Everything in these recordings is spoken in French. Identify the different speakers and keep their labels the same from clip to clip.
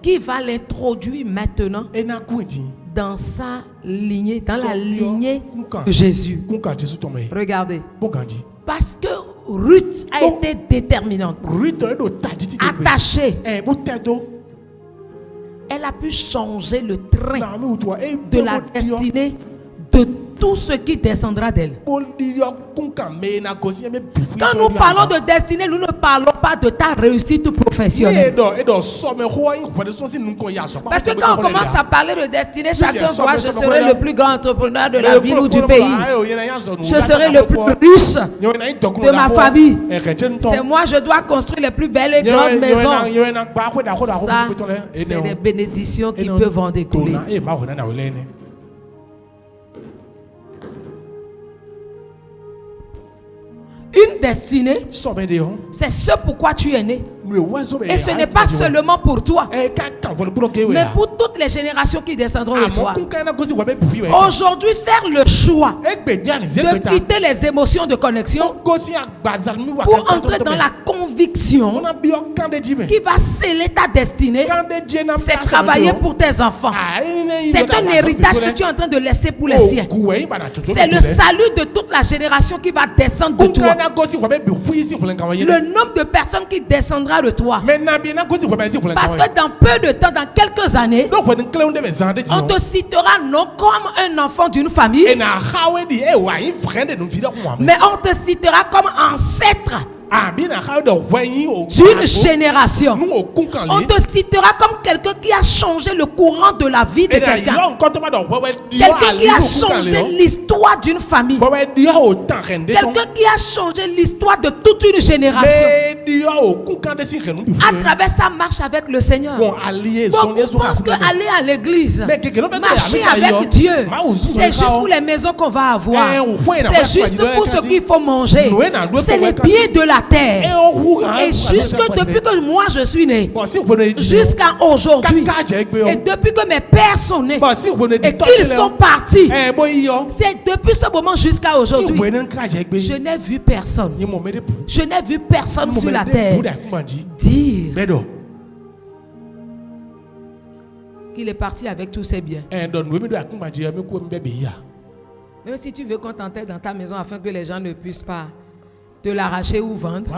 Speaker 1: qui va l'introduire maintenant dans sa lignée, dans la lignée de Jésus. Regardez. Parce que Ruth a été déterminante, attachée. Elle a pu changer le train de la destinée de tout ce qui descendra d'elle. Quand nous parlons de destinée, nous ne parlons pas de ta réussite professionnelle. Parce que quand on commence à parler de destinée, chacun voit: je serai le plus grand entrepreneur de la ville ou du pays. Je serai le plus riche de ma famille. C'est moi, je dois construire les plus belles et grandes maisons. Ça, c'est des bénédictions qui peuvent en découler. Une destinée, c'est ce pourquoi tu es né. Et ce n'est pas seulement pour toi, mais pour toutes les générations qui descendront de toi. Aujourd'hui, faire le choix de quitter les émotions de connexion pour entrer dans la conviction qui va sceller ta destinée, c'est travailler pour tes enfants. C'est un héritage que tu es en train de laisser pour les siens. C'est le salut de toute la génération qui va descendre de toi. Le nombre de personnes qui descendra de toi. Parce que dans peu de temps, dans quelques années, on te citera non comme un enfant d'une famille, mais on te citera comme ancêtre d'une génération. On te citera comme quelqu'un qui a changé le courant de la vie de quelqu'un. Quelqu'un qui a changé l'histoire d'une famille. Quelqu'un qui a changé l'histoire de toute une génération. À travers sa marche avec le Seigneur. Beaucoup pensent qu'aller à l'église, marcher avec Dieu, c'est juste pour les maisons qu'on va avoir. C'est juste pour ce qu'il faut manger. C'est les biens de la terre. Et jusque depuis que moi je suis né, jusqu'à aujourd'hui, et depuis que mes pères sont nés et qu'ils sont partis, c'est depuis ce moment jusqu'à aujourd'hui, je n'ai vu personne. Je n'ai vu personne sur la terre dire qu'il est parti avec tous ses biens. Même si tu veux qu'on t'enterre dans ta maison afin que les gens ne puissent pas te l'arracher ou vendre.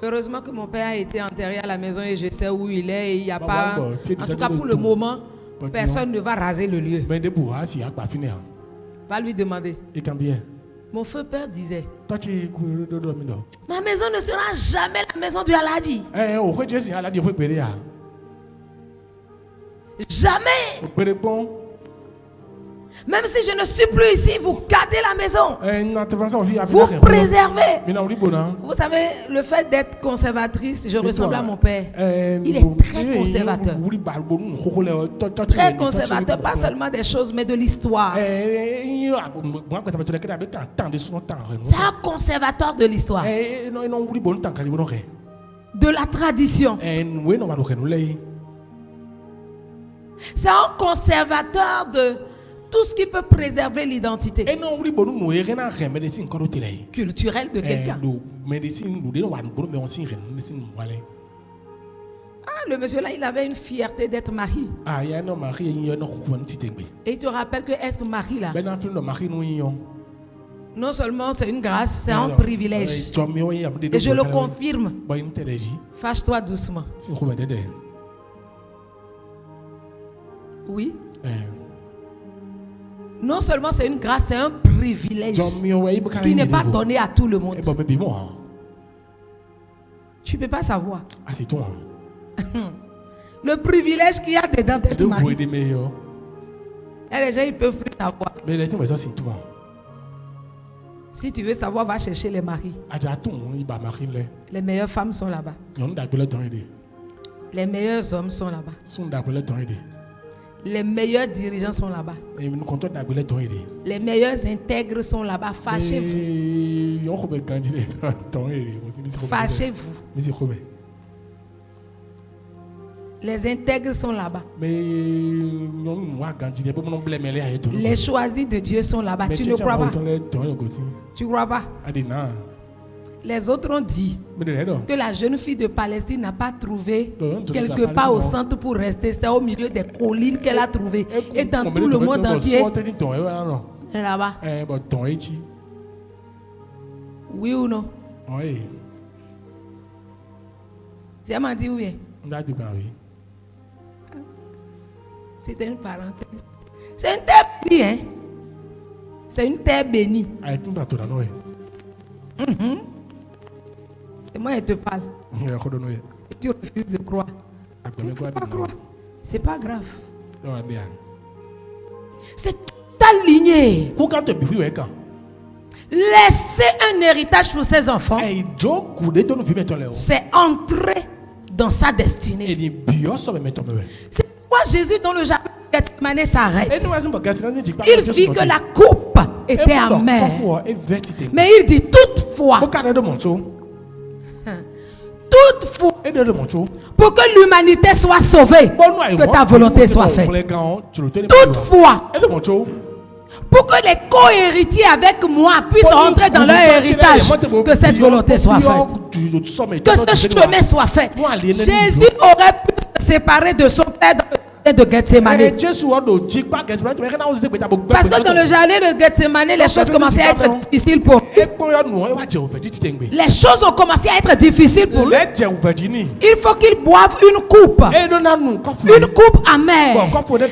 Speaker 1: Heureusement que mon père a été enterré à la maison et je sais où il est. Et il n'y a pas, en tout cas pour le moment, personne ne va raser le lieu. Va lui demander. Mon feu père disait: ma maison ne sera jamais la maison du Aladi. Jamais. Même si je ne suis plus ici, vous gardez la maison. Vous préservez. Vous savez, le fait d'être conservatrice, je ressemble à mon père. Il est très conservateur. Très conservateur, pas seulement des choses, mais de l'histoire. C'est un conservateur de l'histoire. De la tradition. C'est un conservateur de tout ce qui peut préserver l'identité culturelle de quelqu'un. Ah, le monsieur là, il avait une fierté d'être mari. Et il te rappelle que être mari là, non seulement c'est une grâce, c'est un privilège. Et je le confirme. Fâche-toi doucement. Oui. Non seulement c'est une grâce, c'est un privilège qui n'est pas donné à tout le monde. Tu ne peux pas savoir. Le privilège qu'il y a dedans d'être marié. Et les gens ils ne peuvent plus savoir. Si tu veux savoir, va chercher les maris. Les meilleures femmes sont là-bas. Les meilleurs hommes sont là-bas. Les meilleurs dirigeants sont là-bas. Les meilleurs intègres sont là-bas. Fâchez-vous. Fâchez-vous. Les intègres sont là-bas. Les choisis de Dieu sont là-bas. Tu ne crois pas? Tu ne crois pas? Les autres ont dit que la jeune fille de Palestine n'a pas trouvé quelque part au centre pour rester. C'est au milieu des collines qu'elle a trouvé. Et dans tout le monde entier. Là-bas. Oui ou non?
Speaker 2: Oui.
Speaker 1: J'ai m'en dit oui. C'était une parenthèse. C'est une terre bénie, hein? C'est une terre bénie. C'est moi qui te parle. Tu refuses de croire. C'est pas grave. C'est ta lignée. Laisser un héritage pour ses enfants, c'est entrer dans sa destinée. C'est pourquoi Jésus dans le jardin de Gethsémani s'arrête. Il vit que la coupe était amère. Mais il dit toutefois, pour que l'humanité soit sauvée, que ta volonté soit faite. Toutefois, pour que les co-héritiers avec moi puissent entrer dans leur héritage, que cette volonté soit faite, que ce chemin soit fait. Jésus aurait pu se séparer de son père dans le de Gethsémani. Parce que dans le jardin de Gethsémani, les choses commençaient à être difficiles pour lui. Les choses ont commencé à être difficiles pour lui. Il faut qu'il boive une coupe amère.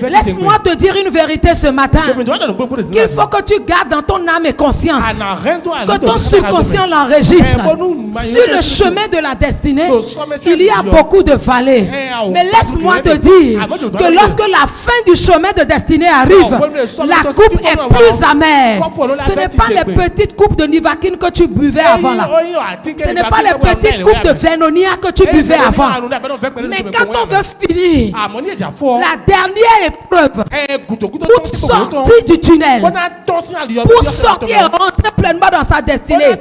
Speaker 1: Laisse-moi te dire une vérité ce matin. Qu'il faut que tu gardes dans ton âme et conscience, que ton subconscient l'enregistre. Sur le chemin de la destinée, il y a beaucoup de vallées. Mais laisse-moi te dire que lorsque la fin du chemin de destinée arrive, la coupe est plus amère. Ce n'est pas les petites coupes de Nivaquine que tu buvais avant là. Ce n'est pas les petites coupes de Vénonia que tu buvais avant. Mais quand on veut finir la dernière épreuve pour sortir du tunnel, pour sortir et rentrer pleinement dans sa destinée,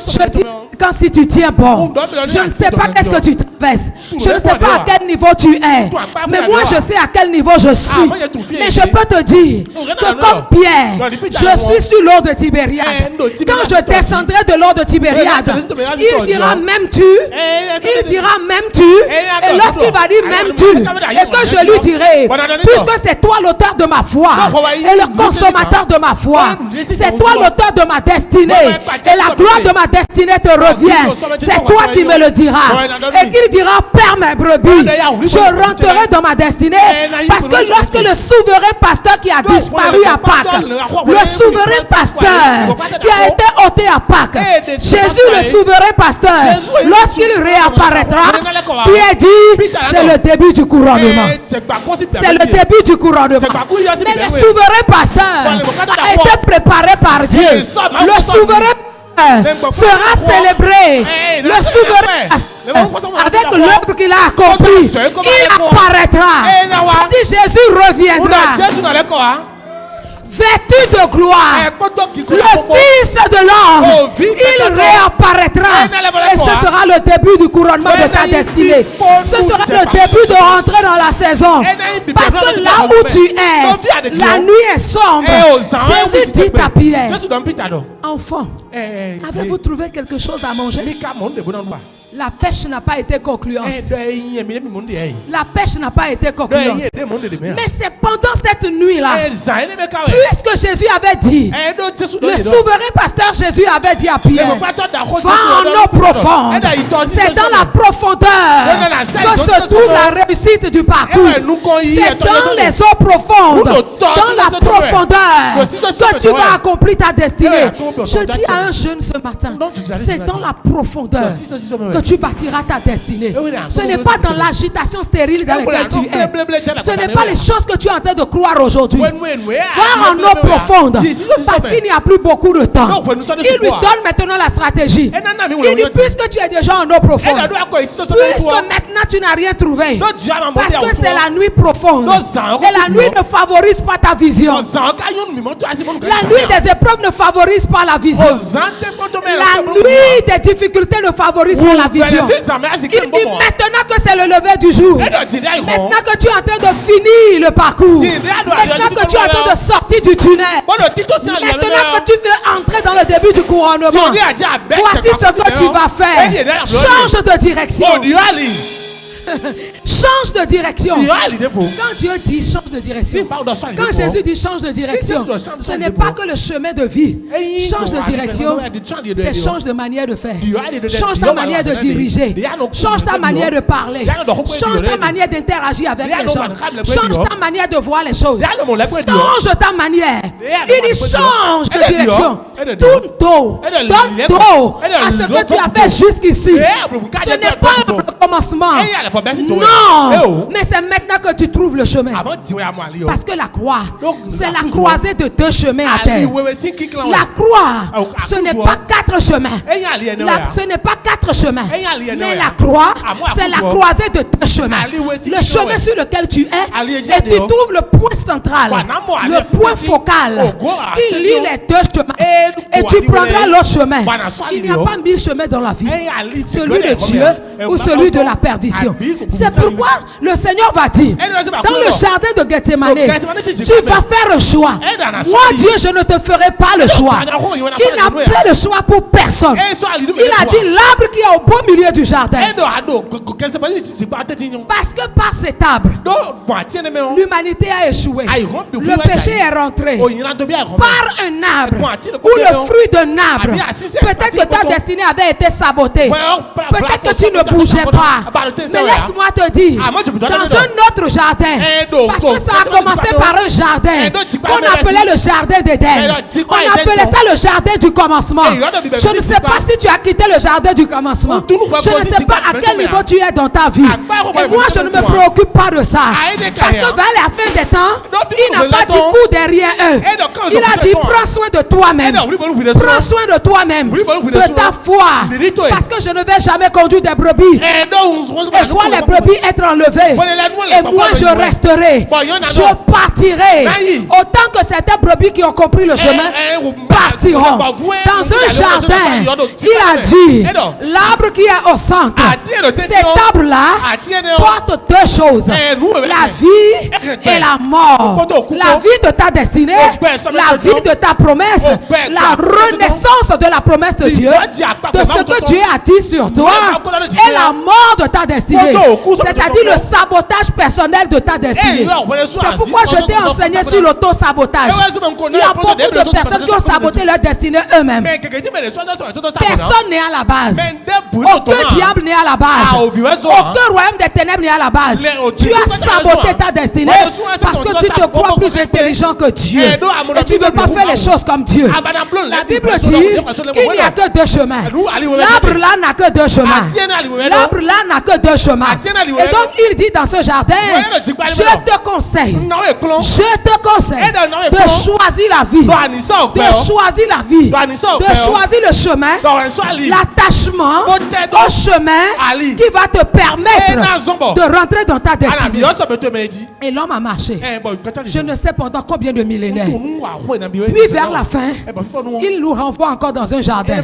Speaker 1: je dis quand si tu tiens bon, je ne sais pas qu'est-ce que tu traverses, je ne sais pas à quel niveau tu es, mais moi je sais à quel niveau je suis. Mais je peux te dire que comme Pierre, je suis sur l'eau de Tibériade. Quand je descendrai de l'eau de Tibériade, il dira même tu, il dira même tu, et lorsqu'il va dire même tu, et que je lui dirai, puisque c'est toi l'auteur de ma foi et le consommateur de ma foi, c'est toi l'auteur de ma destinée, et la gloire de ma destinée te revient, c'est toi qui me le diras, et qu'il dira Père mes brebis, je rentrerai dans ma destinée. Parce que lorsque le souverain pasteur qui a disparu à Pâques, le souverain pasteur qui a été ôté à Pâques, Jésus le souverain pasteur, lorsqu'il réapparaîtra, Pierre dit c'est le début du couronnement. C'est le début du couronnement. Mais le souverain pasteur a été préparé par Dieu. Le souverain sera célébré. Le souverain avec l'œuvre qu'il a accompli, il apparaîtra. Je dis Jésus reviendra vêtu de gloire, le Fils de l'homme, il réapparaîtra et ce sera le début du couronnement de ta destinée. Ce sera le début de rentrer dans la saison. Parce que là où tu es, la nuit est sombre. Jésus dit à Pierre, enfant, avez-vous trouvé quelque chose à manger? La pêche n'a pas été concluante. La pêche n'a pas été concluante. Mais c'est pendant cette nuit-là, puisque Jésus avait dit, le souverain pasteur Jésus avait dit à Pierre, va en eau profonde. C'est dans la profondeur que se trouve la réussite du parcours. C'est dans les eaux profondes, dans la profondeur, que tu vas accomplir ta destinée. Je dis à un jeune ce matin, c'est dans la profondeur que tu bâtiras ta destinée. Ce n'est pas dans l'agitation stérile dans laquelle tu es. Ce n'est pas les choses que tu es en train de croire aujourd'hui. Va en eau profonde, parce qu'il n'y a plus beaucoup de temps. Il lui donne maintenant la stratégie. Il dit, puisque tu es déjà en eau profonde, puisque maintenant tu n'as rien trouvé, parce que c'est la nuit profonde, et la nuit ne favorise pas ta vision. La nuit des épreuves ne favorise pas la vision. La nuit des difficultés ne favorise pas la vision. Il dit maintenant que c'est le lever du jour. Maintenant que tu es en train de finir le parcours. Maintenant que tu es en train de sortir du tunnel. Maintenant que tu veux entrer dans le début du couronnement. Voici ce que tu vas faire. Change de direction. Change de direction. Quand Dieu dit change de direction, quand Jésus dit change de direction, ce n'est pas que le chemin de vie. Change de direction, c'est change de manière de faire. Change ta manière de diriger. Change ta manière de parler. Change ta manière d'interagir avec les gens. Change ta manière de voir les choses. Change ta manière. Il dit change de direction. Donne dos à ce que tu as fait jusqu'ici. Ce n'est pas le commencement. Non, mais c'est maintenant que tu trouves le chemin. Parce que la croix, c'est la croisée de deux chemins à terre. La croix, ce n'est pas quatre chemins. Ce n'est pas quatre chemins. Mais la croix, c'est la croisée de deux chemins. Le chemin sur lequel tu es, et tu trouves le point central, le point focal qui lie les deux chemins. Et tu prendras l'autre chemin. Il n'y a pas 1000 chemins dans la vie. Celui de Dieu ou celui de la perdition. C'est pourquoi le Seigneur va dire dans le jardin de Gethsemane, tu vas faire le choix. Moi Dieu, je ne te ferai pas le choix. Il n'a pas le choix pour personne. Il a dit l'arbre qui est au beau milieu du jardin. Parce que par cet arbre, l'humanité a échoué. Le péché est rentré. Par un arbre ou le fruit d'un arbre, peut-être que ta destinée avait été sabotée. Peut-être que tu ne bougeais pas. Mais laisse-moi te dire, dans un autre jardin, parce que ça a commencé par un jardin qu'on appelait le jardin d'Éden. On appelait ça le jardin du commencement. Je ne sais pas si tu as quitté le jardin du commencement. Je ne sais pas à quel niveau tu es dans ta vie. Et moi, je ne me préoccupe pas de ça. Parce que vers la fin des temps, il n'a pas dit coup derrière eux. Il a dit prends soin de toi-même. Prends soin de toi-même, de ta foi. Parce que je ne vais jamais conduire des brebis et voir les brebis être enlevées. Et moi je resterai. Je partirai. Autant que certains brebis qui ont compris le chemin partiront. Dans un jardin, il a dit l'arbre qui est au centre, cet arbre-là porte deux choses, la vie et la mort. La vie de ta destinée, la vie de ta promesse, la renaissance de la promesse de Dieu, de ce que Dieu a dit sur toi, et la mort de ta destinée, c'est-à-dire le sabotage personnel de ta destinée. C'est pourquoi je t'ai enseigné sur l'auto-sabotage. Il y a beaucoup de personnes qui ont saboté leur destinée eux-mêmes. Personne n'est à la base. Aucun diable n'est à la base. Aucun royaume des ténèbres n'est à la base. Tu as saboté ta destinée parce que tu te crois plus intelligent que Dieu. Et tu ne veux pas faire les choses comme Dieu. La Bible dit qu'il n'y a que deux chemins. L'arbre là n'a que deux chemins. L'arbre là n'a que deux chemins. Et donc il dit dans ce jardin, je te conseille de choisir la vie, de choisir la vie, de choisir le chemin, l'attachement au chemin qui va te permettre de rentrer dans ta destinée. Et l'homme a marché. Je ne sais pendant combien de millénaires. Puis vers la fin, il nous renvoie encore dans un jardin.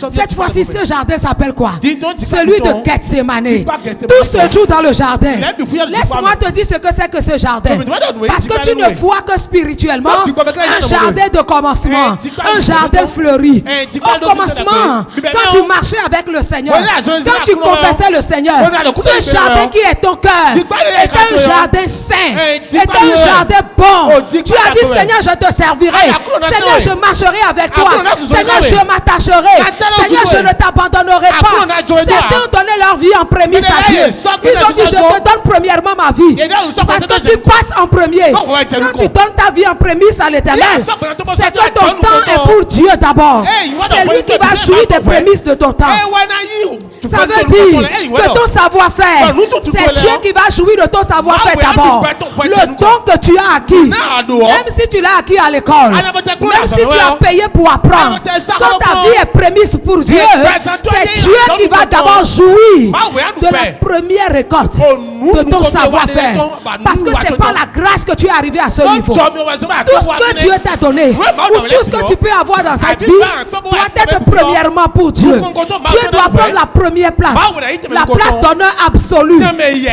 Speaker 1: Cette fois-ci, ce jardin s'appelle quoi? Celui de Gethsemane. Tout se joue dans le jardin. Laisse-moi te dire ce que c'est que ce jardin. Parce que tu ne vois que spirituellement un jardin de commencement, un jardin fleuri. Au commencement, quand tu marchais avec le Seigneur, quand tu confessais le Seigneur, ce jardin qui est ton cœur est un jardin saint, est un jardin bon. Tu as dit Seigneur, je te servirai. Seigneur, je marcherai avec toi. Seigneur, je m'attacherai. Seigneur, je ne t'abandonnerai pas. Certains ont donné leur vie en prémisse à Dieu. Ils ont dit je te donne premièrement ma vie. Parce que tu passes en premier. Quand tu donnes ta vie en prémisse à l'Éternel, c'est que ton temps est pour Dieu d'abord. C'est lui qui va jouir des prémices de ton temps. Ça veut dire que ton savoir-faire, c'est Dieu qui va jouir de ton savoir-faire d'abord. Le don que tu as acquis, même si tu l'as acquis à l'école, même si tu as payé pour apprendre, quand ta vie est prémisse pour Dieu, c'est Dieu qui va d'abord jouir de la première récolte de ton savoir-faire. Parce que c'est par la grâce que tu es arrivé à ce niveau. Tout ce que Dieu t'a donné, ou tout ce que tu peux avoir dans cette vie, doit être premièrement pour Dieu. Dieu doit prendre la première première place. La place d'honneur absolue.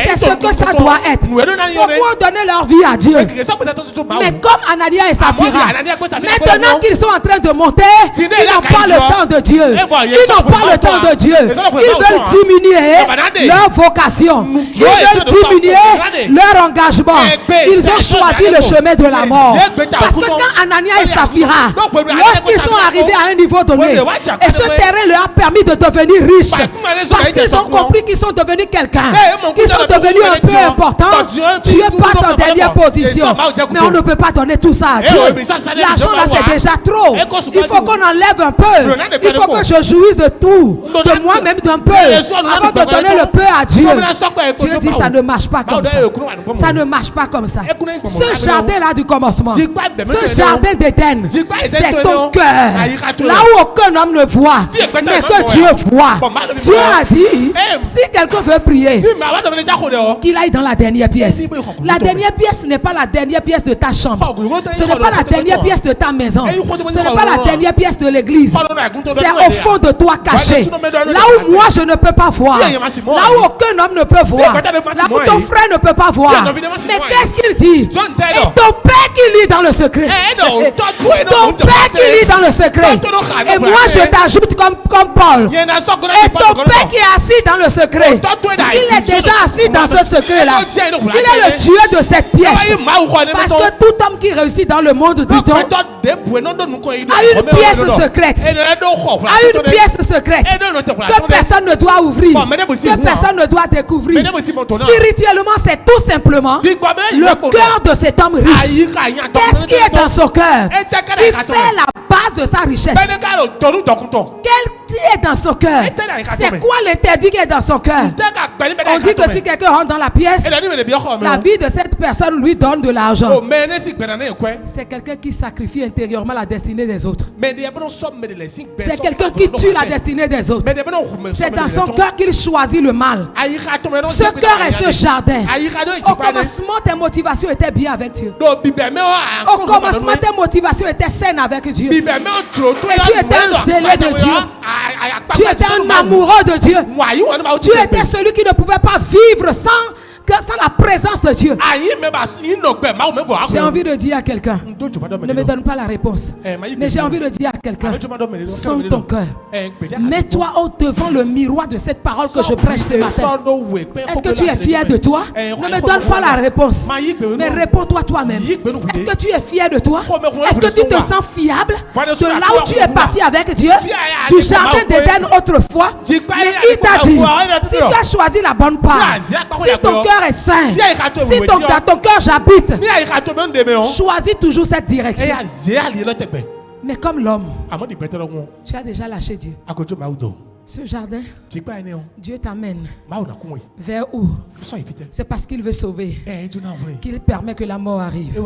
Speaker 1: C'est ce que ça doit être. Beaucoup ont donné leur vie à Dieu. Mais comme Anania et Saphira, maintenant qu'ils sont en train de monter, ils n'ont pas le temps de Dieu. Ils n'ont pas le temps de Dieu. Ils veulent diminuer leur vocation. Ils veulent diminuer leur engagement. Ils ont choisi le chemin de la mort. Parce que quand Anania et Saphira, lorsqu'ils sont arrivés à un niveau donné, et ce terrain leur a permis de devenir riches, parce qu'ils ont compris qu'ils sont devenus quelqu'un, qu'ils sont devenus un peu importants, Dieu passe en dernière position. Mais on ne peut pas donner tout ça à Dieu. L'argent là c'est déjà trop. Il faut qu'on enlève un peu. Il faut que je jouisse de tout, de moi-même d'un peu, avant de donner le peu à Dieu. Dieu dit ça ne marche pas comme ça. Ça ne marche pas comme ça. Ce jardin là du commencement, ce jardin d'Éden, c'est ton cœur. Là où aucun homme ne voit, mais que Dieu voit. Dieu a dit, si quelqu'un veut prier, qu'il aille dans la dernière pièce. La dernière pièce n'est pas la dernière pièce de ta chambre. Ce n'est pas la dernière pièce de ta maison. Ce n'est pas la dernière pièce de l'église. C'est au fond de toi caché. Là où moi je ne peux pas voir. Là où aucun homme ne peut voir. Là où ton frère ne peut pas voir. Mais qu'est-ce qu'il dit? Et ton père qui lit dans le secret. Ton père qui lit dans le secret. Et moi je t'ajoute comme Paul. Et ton père qui est assis dans le secret. Il est déjà assis dans ce secret-là. Il est le Dieu de cette pièce. Parce que tout homme qui réussit dans le monde, dit-on, a une pièce secrète. A une pièce secrète que personne ne doit ouvrir, que personne ne doit découvrir. Spirituellement, c'est tout simplement le cœur de cet homme riche. Qu'est-ce qui est dans son cœur qui fait la base de sa richesse? Quel est dans son cœur? C'est quoi l'interdit qui est dans son cœur? On dit que si quelqu'un rentre dans la pièce, la vie de cette personne lui donne de l'argent. C'est quelqu'un qui sacrifie intérieurement la destinée des autres. C'est quelqu'un qui tue la destinée des autres. C'est dans son cœur qu'il choisit le mal. Ce cœur est ce jardin. Au commencement, tes motivations étaient bien avec Dieu. Au commencement, tes motivations étaient saines avec Dieu. Et tu étais un zélé de Dieu. Tu étais un amoureux de Dieu. Tu étais celui qui ne pouvait pas vivre sans la présence de Dieu. J'ai envie de dire à quelqu'un, ne me donne pas la réponse, mais j'ai envie de dire à quelqu'un, sens ton cœur. Mets-toi devant le miroir de cette parole que je prêche ce matin. Est-ce que tu es fier de toi? Ne me donne pas la réponse, mais réponds-toi toi-même. Est-ce que tu es fier de toi? Est-ce que tu te sens fiable de là où tu es parti avec Dieu, du jardin d'Éden autrefois? Mais il t'a dit, si tu as choisi la bonne part, si ton cœur est saint, si dans ton cœur j'habite, choisis toujours cette direction. Mais comme l'homme, tu as déjà lâché Dieu. Ce jardin, Dieu t'amène vers où? C'est parce qu'il veut sauver, qu'il permet que la mort arrive,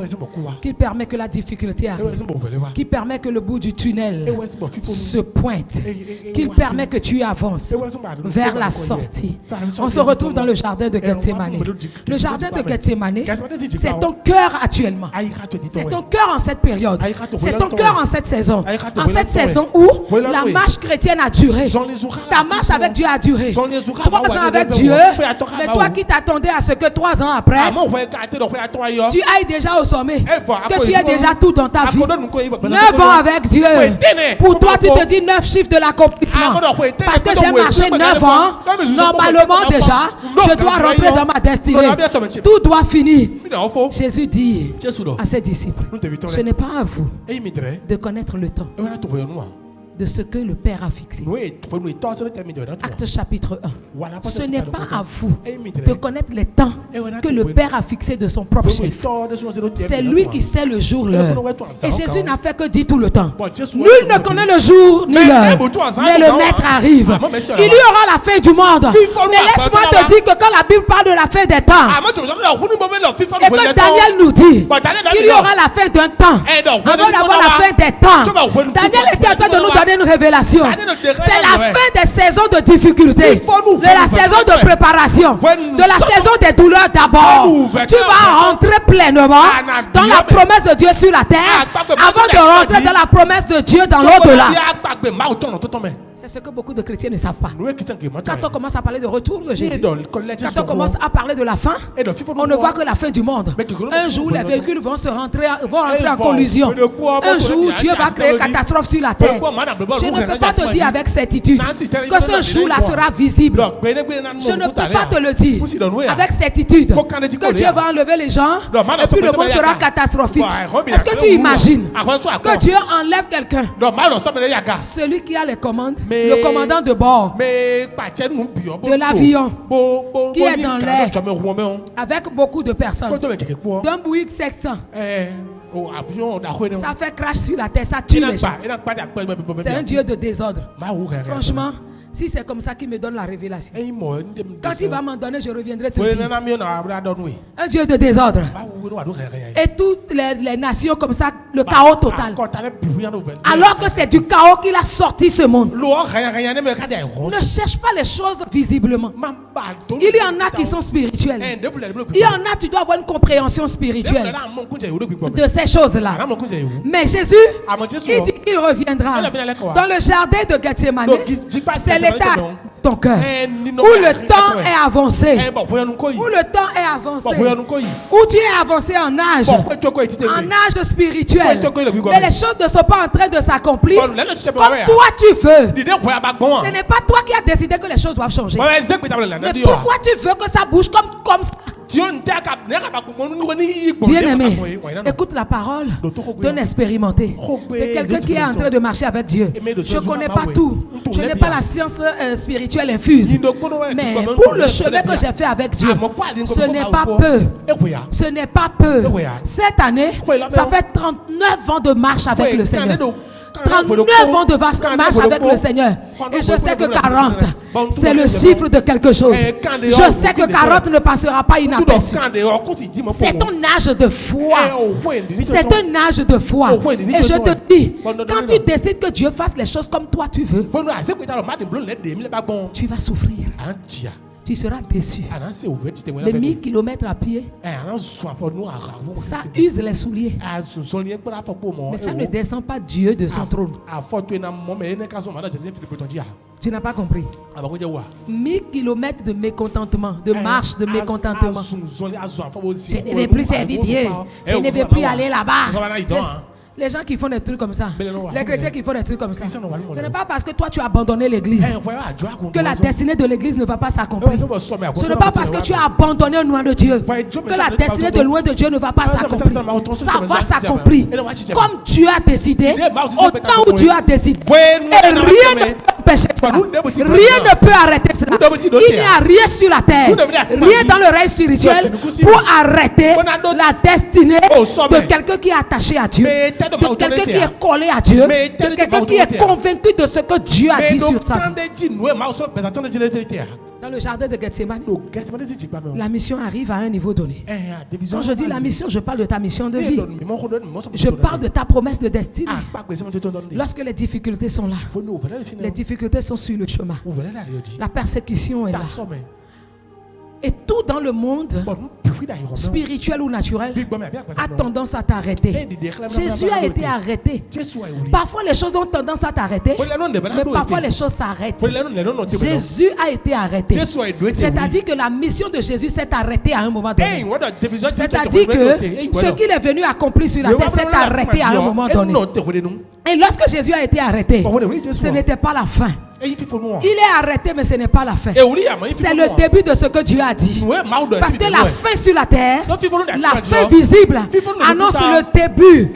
Speaker 1: qu'il permet que la difficulté arrive, qu'il permet que le bout du tunnel se pointe, qu'il permet que tu avances vers la sortie. On se retrouve dans le jardin de Gethsémane. Le jardin de Gethsémane, c'est ton cœur actuellement. C'est ton cœur en cette période. C'est ton cœur en cette saison. En cette saison où la marche chrétienne a duré. Ta marche avec Dieu a duré. 3 ans avec Dieu. Mais toi qui t'attendais à ce que 3 ans après, tu ailles déjà au sommet. Que tu aies déjà tout dans ta vie. 9 ans avec Dieu. Pour toi, tu te dis 9 chiffres de l'accomplissement. Parce que j'ai marché 9 ans. Normalement déjà, je dois rentrer dans ma destinée. Tout doit finir. Jésus dit à ses disciples, ce n'est pas à vous de connaître le temps de ce que le Père a fixé. Acte chapitre 1. Ce n'est pas à vous de connaître les temps que le Père a fixé de son propre chef. C'est lui qui sait le jour, l'heure. Et Jésus n'a fait que dire tout le temps. Nul ne connaît le jour ni l'heure, mais le Maître arrive. Il y aura la fin du monde. Mais laisse-moi te dire que quand la Bible parle de la fin des temps, et que Daniel nous dit qu'il y aura la fin d'un temps avant d'avoir la fin des temps, Daniel était en train de nous donner une révélation. C'est la fin des saisons de difficulté, de la saison de préparation, de la saison des douleurs d'abord. Tu vas rentrer pleinement dans la promesse de Dieu sur la terre avant de rentrer dans la promesse de Dieu dans l'au-delà. C'est ce que beaucoup de chrétiens ne savent pas. Quand on commence à parler de retour de Jésus, quand on commence à parler de la fin, on ne voit que la fin du monde. Un jour, les véhicules vont rentrer en collision. Un jour, Dieu va créer catastrophe sur la terre. Je ne peux pas te dire avec certitude que ce jour-là sera visible. Je ne peux pas te le dire avec certitude que Dieu va enlever les gens et puis le monde sera catastrophique. Est-ce que tu imagines que Dieu enlève quelqu'un? Celui qui a les commandes, le commandant de bord de l'avion qui est dans l'air avec beaucoup de personnes, d'un Boeing 700. Ça fait crash sur la terre, ça tue les gens. C'est un Dieu de désordre. Franchement, si c'est comme ça qu'il me donne la révélation, quand il va m'en donner, je reviendrai te dire. Un Dieu de désordre. Et toutes les nations comme ça, le chaos total. Alors que c'est du chaos qu'il a sorti ce monde. Ne cherche pas les choses visiblement. Il y en a qui sont spirituels. Il y en a, tu dois avoir une compréhension spirituelle de ces choses-là. Mais Jésus, il dit qu'il reviendra dans le jardin de Gethsémane. C'est l'état de ton cœur où le temps est avancé, où le temps est avancé, où tu es avancé en âge spirituel, mais les choses ne sont pas en train de s'accomplir comme toi tu veux. Ce n'est pas toi qui as décidé que les choses doivent changer, mais pourquoi tu veux que ça bouge comme ça? Bien-aimé, écoute la parole d'un expérimenté, de quelqu'un qui est en train de marcher avec Dieu. Je ne connais pas tout, je n'ai pas la science spirituelle infuse, mais pour le chemin que j'ai fait avec Dieu, ce n'est pas peu. Ce n'est pas peu. Cette année, ça fait 39 ans de marche avec le Seigneur. 39 ans de marche avec le Seigneur. Et je sais que 40, c'est le chiffre de quelque chose. Je sais que 40 ne passera pas inaperçu. C'est ton âge de foi. C'est un âge de foi. Et je te dis, quand tu décides que Dieu fasse les choses comme toi tu veux, tu vas souffrir. Tu seras déçu. Les 1000 km à pied, ça use les souliers. Mais ça ne descend pas Dieu de son trône. Tu n'as pas compris. 1000 km de mécontentement, de marche de mécontentement. Je ne vais plus servir Dieu. Je ne vais plus aller là-bas. Les gens qui font des trucs comme ça, les chrétiens qui font des trucs comme ça, ce n'est pas parce que toi tu as abandonné l'église que la destinée de l'église ne va pas s'accomplir. Ce n'est pas parce que tu as abandonné au loin de Dieu que la destinée de loin de Dieu ne va pas s'accomplir. Ça va s'accomplir comme Dieu a décidé, au temps où Dieu a décidé. Et rien ne peut empêcher cela. Rien ne peut arrêter cela. Il n'y a rien sur la terre, rien dans le règne spirituel pour arrêter la destinée de quelqu'un qui est attaché à Dieu, de quelqu'un qui est collé à Dieu, de quelqu'un qui est convaincu de ce que Dieu a dit sur sa vie. Dans le jardin de Gethsémane, la mission arrive à un niveau donné. Quand je dis la mission, je parle de ta mission de vie. Je parle de ta promesse de destinée. Lorsque les difficultés sont là, les difficultés sont sur le chemin, la persécution est là. Et tout dans le monde, spirituel ou naturel, a tendance à t'arrêter. Jésus a été arrêté. Parfois les choses ont tendance à t'arrêter, mais parfois les choses s'arrêtent. Jésus a été arrêté. C'est-à-dire que la mission de Jésus s'est arrêtée à un moment donné. C'est-à-dire que ce qu'il est venu accomplir sur la terre s'est arrêté à un moment donné. Et lorsque Jésus a été arrêté, ce n'était pas la fin. Il est arrêté, mais ce n'est pas la fin. C'est le début de ce que Dieu a dit. Parce que la fin sur la terre, la fin visible, annonce le début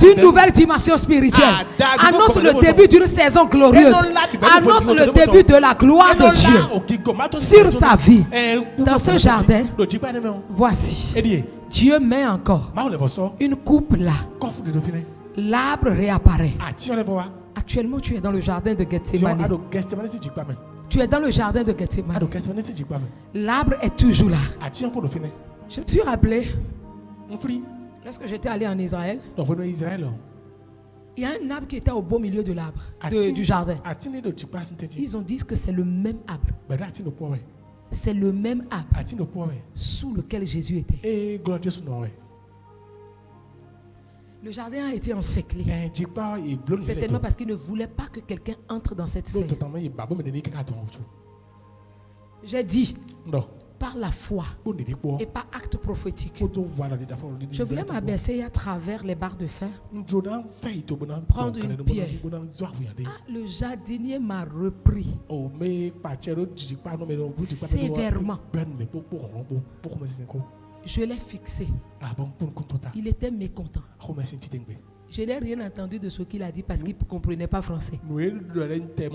Speaker 1: d'une nouvelle dimension spirituelle. Annonce le début d'une saison glorieuse. Annonce le début de la gloire de Dieu sur sa vie. Dans ce jardin, voici, Dieu met encore une coupe là. L'arbre réapparaît. Actuellement, tu es dans le jardin de Gethsémane. Tu es dans le jardin de Gethsémane. L'arbre est toujours là. Je me suis rappelé, lorsque j'étais allé en Israël, il y a un arbre qui était au beau milieu de l'arbre, du jardin. Ils ont dit que c'est le même arbre. C'est le même arbre sous lequel Jésus était. Le jardin a été encerclé. Certainement parce qu'il ne voulait pas que quelqu'un entre dans cette serre. J'ai dit, par la foi et par acte prophétique, je voulais m'abaisser à travers les barres de fer, prendre une pierre. Le jardinier m'a repris sévèrement. Je l'ai fixé. Il était mécontent. Je n'ai rien entendu de ce qu'il a dit parce qu'il ne comprenait pas français.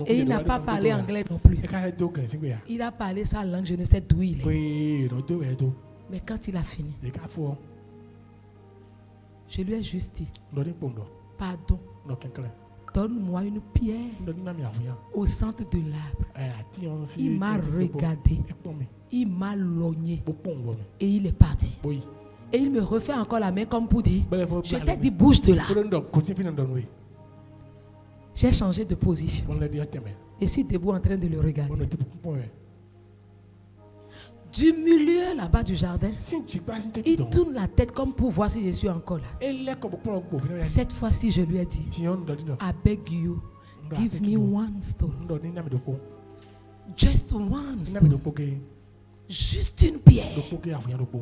Speaker 1: Et il n'a pas parlé anglais non plus. Il a parlé sa langue, je ne sais d'où il est. Mais quand il a fini, je lui ai juste dit, pardon, donne-moi une pierre au centre de l'arbre. Il m'a regardé, il m'a logné et il est parti. Et il me refait encore la main comme pour dire, je t'ai dit bouge de là. J'ai changé de position et suis debout en train de le regarder. Du milieu là-bas du jardin, il tourne la tête comme pour voir si je suis encore là. Cette fois-ci, je lui ai dit, I beg you, give me one stone. Just one stone. Juste une pierre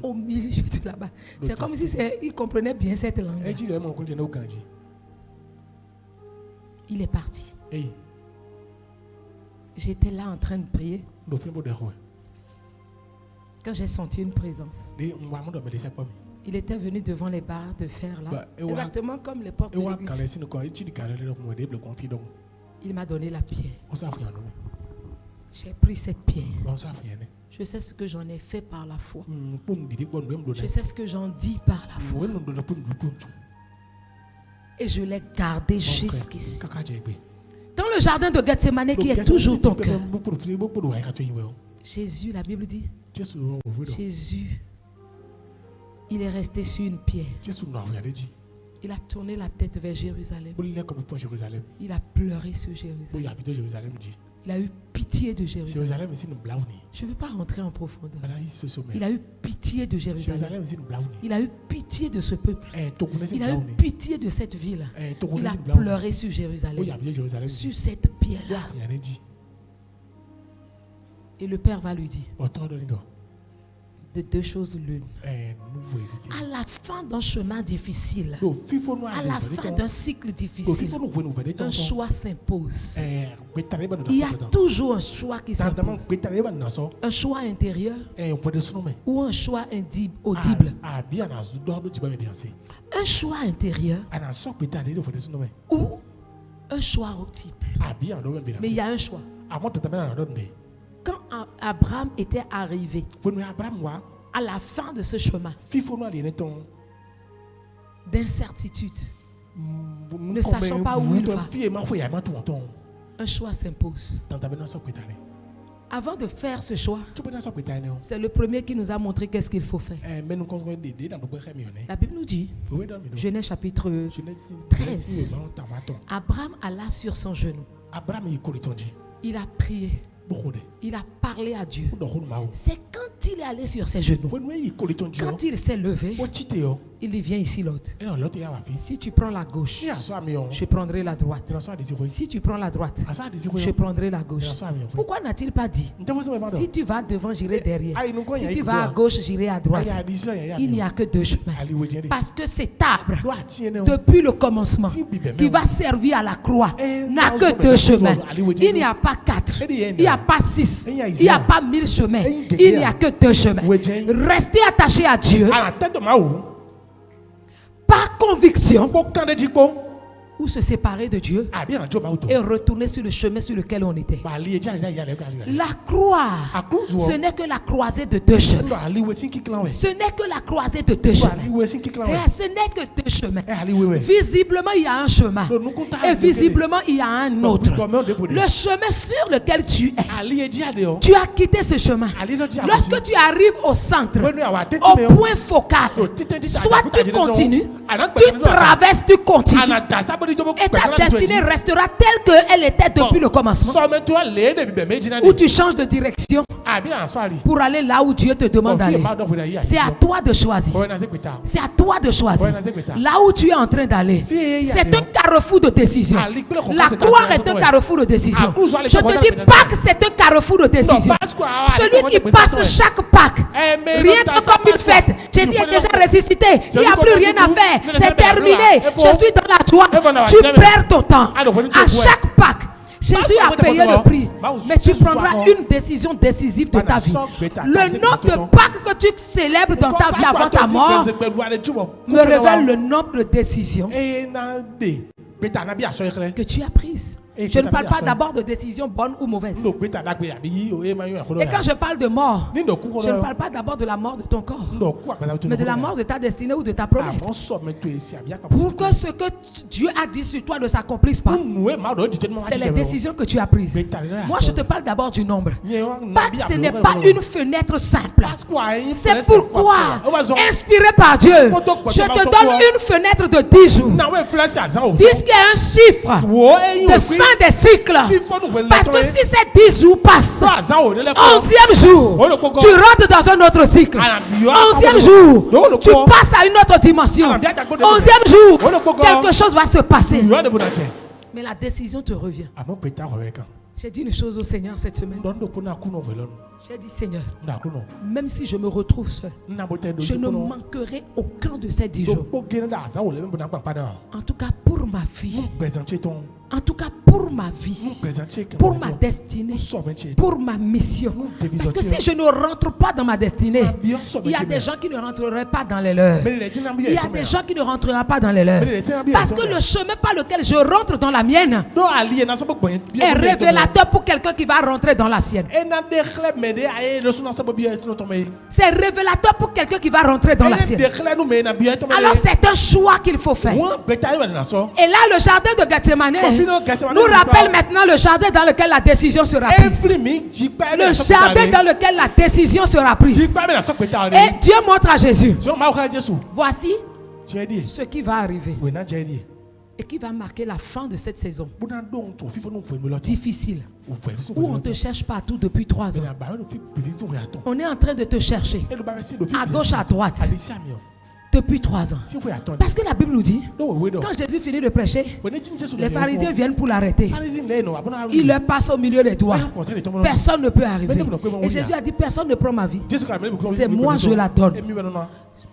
Speaker 1: au milieu de là-bas. C'est comme si il comprenait bien cette langue. Il est parti. J'étais là en train de prier. Quand j'ai senti une présence, il était venu devant les barres de fer là, exactement comme les portes de l'église. Il m'a donné la pierre. J'ai pris cette pierre. Je sais ce que j'en ai fait par la foi. Je sais ce que j'en dis par la foi. Et je l'ai gardé jusqu'ici. Dans le jardin de Gethsemane qui est toujours ton cœur. Jésus, la Bible dit, Jésus, il est resté sur une pierre. Il a tourné la tête vers Jérusalem. Il a pleuré sur Jérusalem. Il a eu pitié de Jérusalem. Je ne veux pas rentrer en profondeur. Il a eu pitié de Jérusalem. Il a eu pitié de ce peuple. Il a eu pitié de cette ville. Il a pleuré sur Jérusalem. Sur cette pierre-là. Et le Père va lui dire, de deux choses l'une. À la fin d'un chemin difficile, à la fin d'un cycle difficile, un choix s'impose. Il y a toujours un choix qui s'impose. Un choix intérieur ou un choix audible. Un choix intérieur ou un choix audible. Mais il y a un choix. Quand Abraham était arrivé à la fin de ce chemin d'incertitude, ne sachant pas où il va, un choix s'impose. Avant de faire ce choix, c'est le premier qui nous a montré qu'est-ce qu'il faut faire. La Bible nous dit, Genèse chapitre 13, Abraham alla sur son genou. Il a prié. Il a parlé à Dieu. C'est quand il est allé sur ses genoux, quand il s'est levé, il dit, viens ici l'autre. Si tu prends la gauche, je prendrai la droite. Si tu prends la droite, je prendrai la gauche. Pourquoi n'a-t-il pas dit, si tu vas devant, j'irai derrière. Si tu vas à gauche, j'irai à droite. Il n'y a que deux chemins. Parce que cet arbre, depuis le commencement, qui va servir à la croix, n'a que deux chemins. Il n'y a pas quatre. Il n'y a pas 6, il n'y a pas 1000 chemins, il n'y a que deux chemins. Restez attaché à Dieu par conviction ou se séparer de Dieu et retourner sur le chemin sur lequel on était. La croix, ce n'est que la croisée de deux chemins. Ce n'est que la croisée de deux chemins. Et ce n'est que deux chemins. Visiblement, il y a un chemin. Et visiblement, il y a un autre. Le chemin sur lequel tu es, tu as quitté ce chemin. Lorsque tu arrives au centre, au point focal, soit tu continues, tu traverses, tu continues. Et ta destinée restera telle qu'elle était depuis le commencement. Ou tu changes de direction pour aller là où Dieu te demande d'aller. C'est à toi de choisir. C'est à toi de choisir. Là où tu es en train d'aller, c'est un carrefour de décision. La gloire est un carrefour de décision. Je te dis pas que c'est un carrefour de décision. Celui qui passe chaque Pâques, rien que comme une fête, Jésus est déjà ressuscité. Il n'y a plus rien à faire. C'est terminé. Je suis dans la joie. Tu perds ton temps. À chaque Pâques, Jésus a payé le prix. Mais tu prendras une décision décisive de ta vie. Le nombre de Pâques que tu célèbres dans ta vie avant ta mort me révèle le nombre de décisions que tu as prises. Je ne parle pas d'abord de décisions bonnes ou mauvaises. Et quand je parle de mort, je ne parle pas d'abord de la mort de ton corps, mais de la mort de ta destinée ou de ta promesse. Pour que ce que Dieu a dit sur toi ne s'accomplisse pas, c'est les décisions que tu as prises. Moi, je te parle d'abord du nombre. Pâques, ce n'est pas une fenêtre simple. C'est pourquoi, inspiré par Dieu, je te donne une fenêtre de 10 jours. 10 qui est un chiffre de fin des cycles. Parce que si ces 10 jours passent, 11e jour, tu rentres dans un autre cycle. 11e jour, tu passes à une autre dimension. 11e jour, quelque chose va se passer. Mais la décision te revient. J'ai dit une chose au Seigneur cette semaine. J'ai dit, Seigneur, même si je me retrouve seul, je ne manquerai aucun de ces 10 jours. En tout cas, pour ma vie. En tout cas, pour ma vie, pour ma destinée, pour ma mission. Parce que si je ne rentre pas dans ma destinée, il y a des gens qui ne rentreraient pas dans les leurs. Il y a des gens qui ne rentreront pas dans les leurs. Parce que le chemin par lequel je rentre dans la mienne est révélateur pour quelqu'un qui va rentrer dans la sienne. C'est révélateur pour quelqu'un qui va rentrer dans la sienne. Alors c'est un choix qu'il faut faire. Et là, le jardin de Gethsemane nous rappelle maintenant le jardin dans lequel la décision sera prise. Le jardin dans lequel la décision sera prise. Et Dieu montre à Jésus, voici ce qui va arriver et qui va marquer la fin de cette saison difficile, où on te cherche partout depuis 3 ans. On est en train de te chercher à gauche, à droite depuis 3 ans. Parce que la Bible nous dit, quand Jésus finit de prêcher, les pharisiens viennent pour l'arrêter. Il leur passe au milieu des doigts. Personne ne peut arriver. Et Jésus a dit, personne ne prend ma vie. C'est moi je la donne.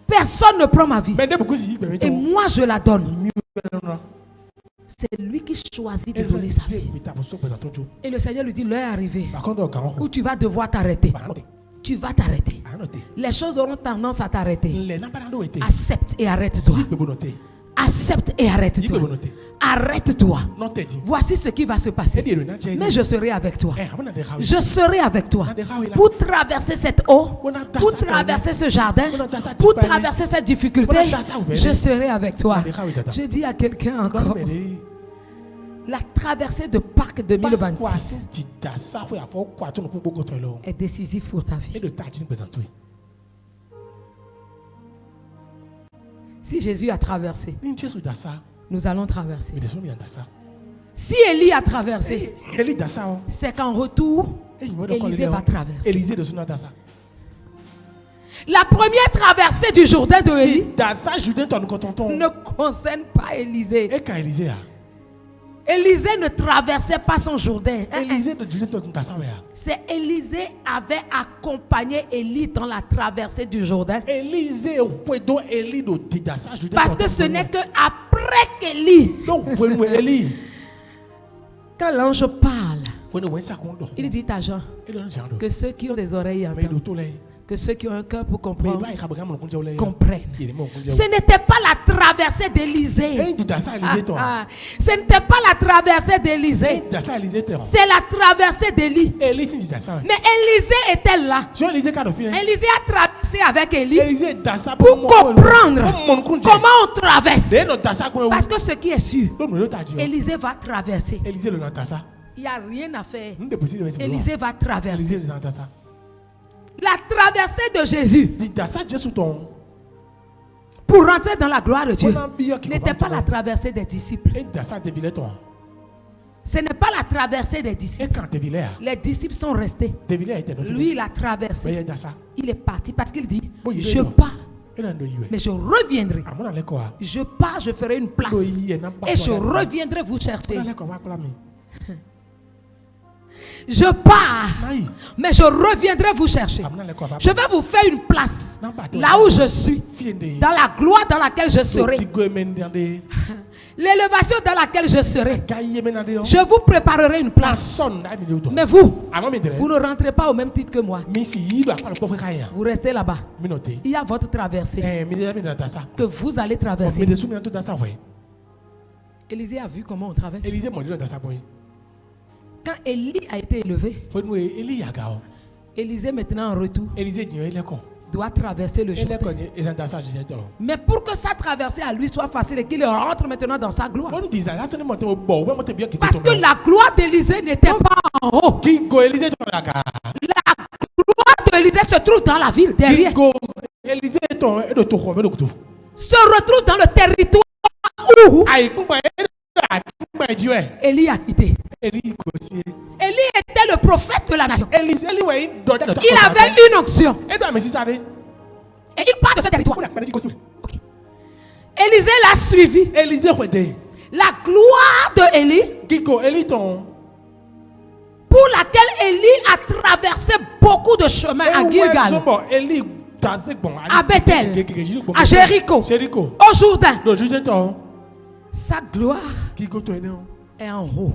Speaker 1: Personne ne prend ma vie. Et moi je la donne. C'est lui qui choisit de donner sa vie. Et le Seigneur lui dit, l'heure est arrivée où tu vas devoir t'arrêter. Tu vas t'arrêter. Les choses auront tendance à t'arrêter. Accepte et arrête-toi. Accepte et arrête-toi. Arrête-toi. Voici ce qui va se passer. Mais je serai avec toi. Je serai avec toi. Pour traverser cette eau, pour traverser ce jardin, pour traverser cette difficulté, je serai avec toi. Je dis à quelqu'un encore, la traversée de Pâques 2026 est décisive pour ta vie. Si Jésus a traversé, nous allons traverser. Si Élie a traversé, c'est qu'en retour, Élisée va traverser. La première traversée du Jourdain de Élie ne concerne pas Élisée. Élisée ne traversait pas son Jourdain. C'est Élisée avait accompagné Élie dans la traversée du Jourdain. Parce que ce n'est qu'après qu'Élie, quand l'ange parle, il dit à Jean que ceux qui ont des oreilles entendent, que ceux qui ont un cœur pour comprendre comprennent. Ce n'était pas la traversée d'Élisée. Ce n'était pas la traversée d'Élisée. C'est la traversée d'Élie. Mais Élisée était là. Élisée a traversé avec Élie pour comprendre comment on traverse. Parce que ce qui est sûr, Élisée va traverser. Il n'y a rien à faire. Élisée va traverser. La traversée de Jésus, pour pour rentrer dans la gloire de Dieu n'était pas la traversée des disciples. Ce n'est pas la traversée des disciples. Les disciples sont restés. Lui, il a traversé. Il est parti parce qu'il dit, je pars, mais je reviendrai. Je pars, je ferai une place. Et je reviendrai vous chercher. Je pars, mais je reviendrai vous chercher. Je vais vous faire une place là où je suis, dans la gloire dans laquelle je serai, l'élévation dans laquelle je serai. Je vous préparerai une place. Mais vous ne rentrez pas au même titre que moi. Vous restez là-bas. Il y a votre traversée que vous allez traverser. Élisée a vu comment on traverse. Quand Élie a été élevé, Élisée maintenant en retour doit traverser le chemin. Mais pour que sa traversée à lui soit facile et qu'il rentre maintenant dans sa gloire. Parce que la gloire d'Élisée n'était pas en haut. La gloire d'Élisée se trouve dans la ville derrière. Se retrouve dans le territoire où Élie a quitté. Élie était le prophète de la nation. Il avait une onction. Et il part de ce territoire. Okay. Élisée l'a suivi. La gloire de Élie, pour laquelle Élie a traversé beaucoup de chemins à Gilgal, à Bethel, à Jéricho, au Jourdain. Sa gloire est en haut.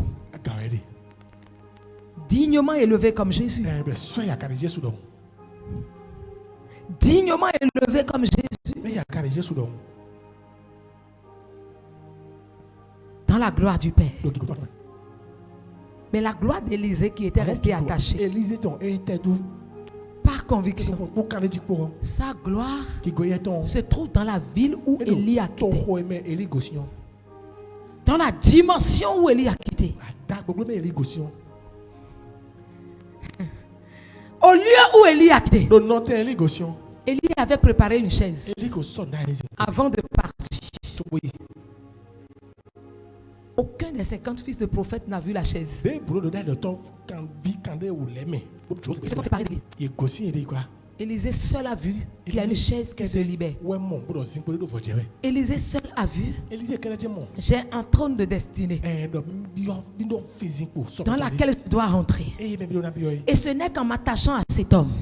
Speaker 1: Dignement élevé comme Jésus. Dignement élevé comme Jésus. Dans la gloire du Père. Mais la gloire d'Élisée qui était restée attachée par conviction, sa gloire se trouve dans la ville où Élie a quitté. Dans la dimension où Élie a quitté. Au lieu où Élie a quitté, Élie avait préparé une chaise avant de partir. Aucun des 50 fils de prophètes n'a vu la chaise. Ils se sont séparés de lui. Élisée seul a vu qu'il y a une chaise qui se libère. Élisée seul a vu, j'ai un trône de destinée dans laquelle je dois rentrer. Et ce n'est qu'en m'attachant à cet homme.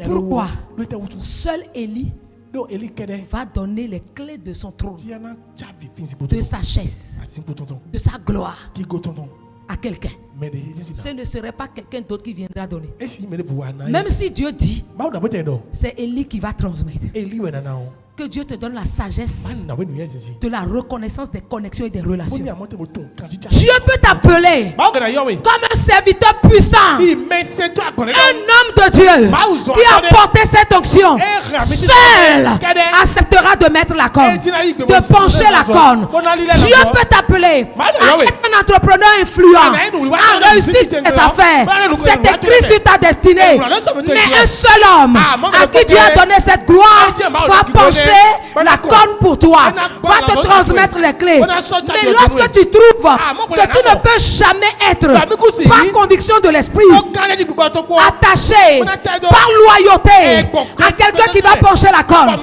Speaker 1: Pourquoi? Seul Élie va donner les clés de son trône, de sa chaise, de sa gloire à quelqu'un. Ce ne serait pas quelqu'un d'autre qui viendra donner. Même si Dieu dit, c'est Élie qui va transmettre. Que Dieu te donne la sagesse de la reconnaissance des connexions et des relations. Dieu peut t'appeler comme un serviteur puissant, un homme de Dieu qui a porté cette onction. Seul acceptera de mettre la corne, de pencher la corne. Dieu peut t'appeler à être un entrepreneur influent, à réussir tes affaires. C'est écrit sur ta destinée. Mais un seul homme à qui Dieu a donné cette gloire va pencher la corne pour toi, va te transmettre les clés. Mais lorsque tu trouves que tu ne peux jamais être par conviction de l'esprit attaché par loyauté à quelqu'un qui va pencher la corne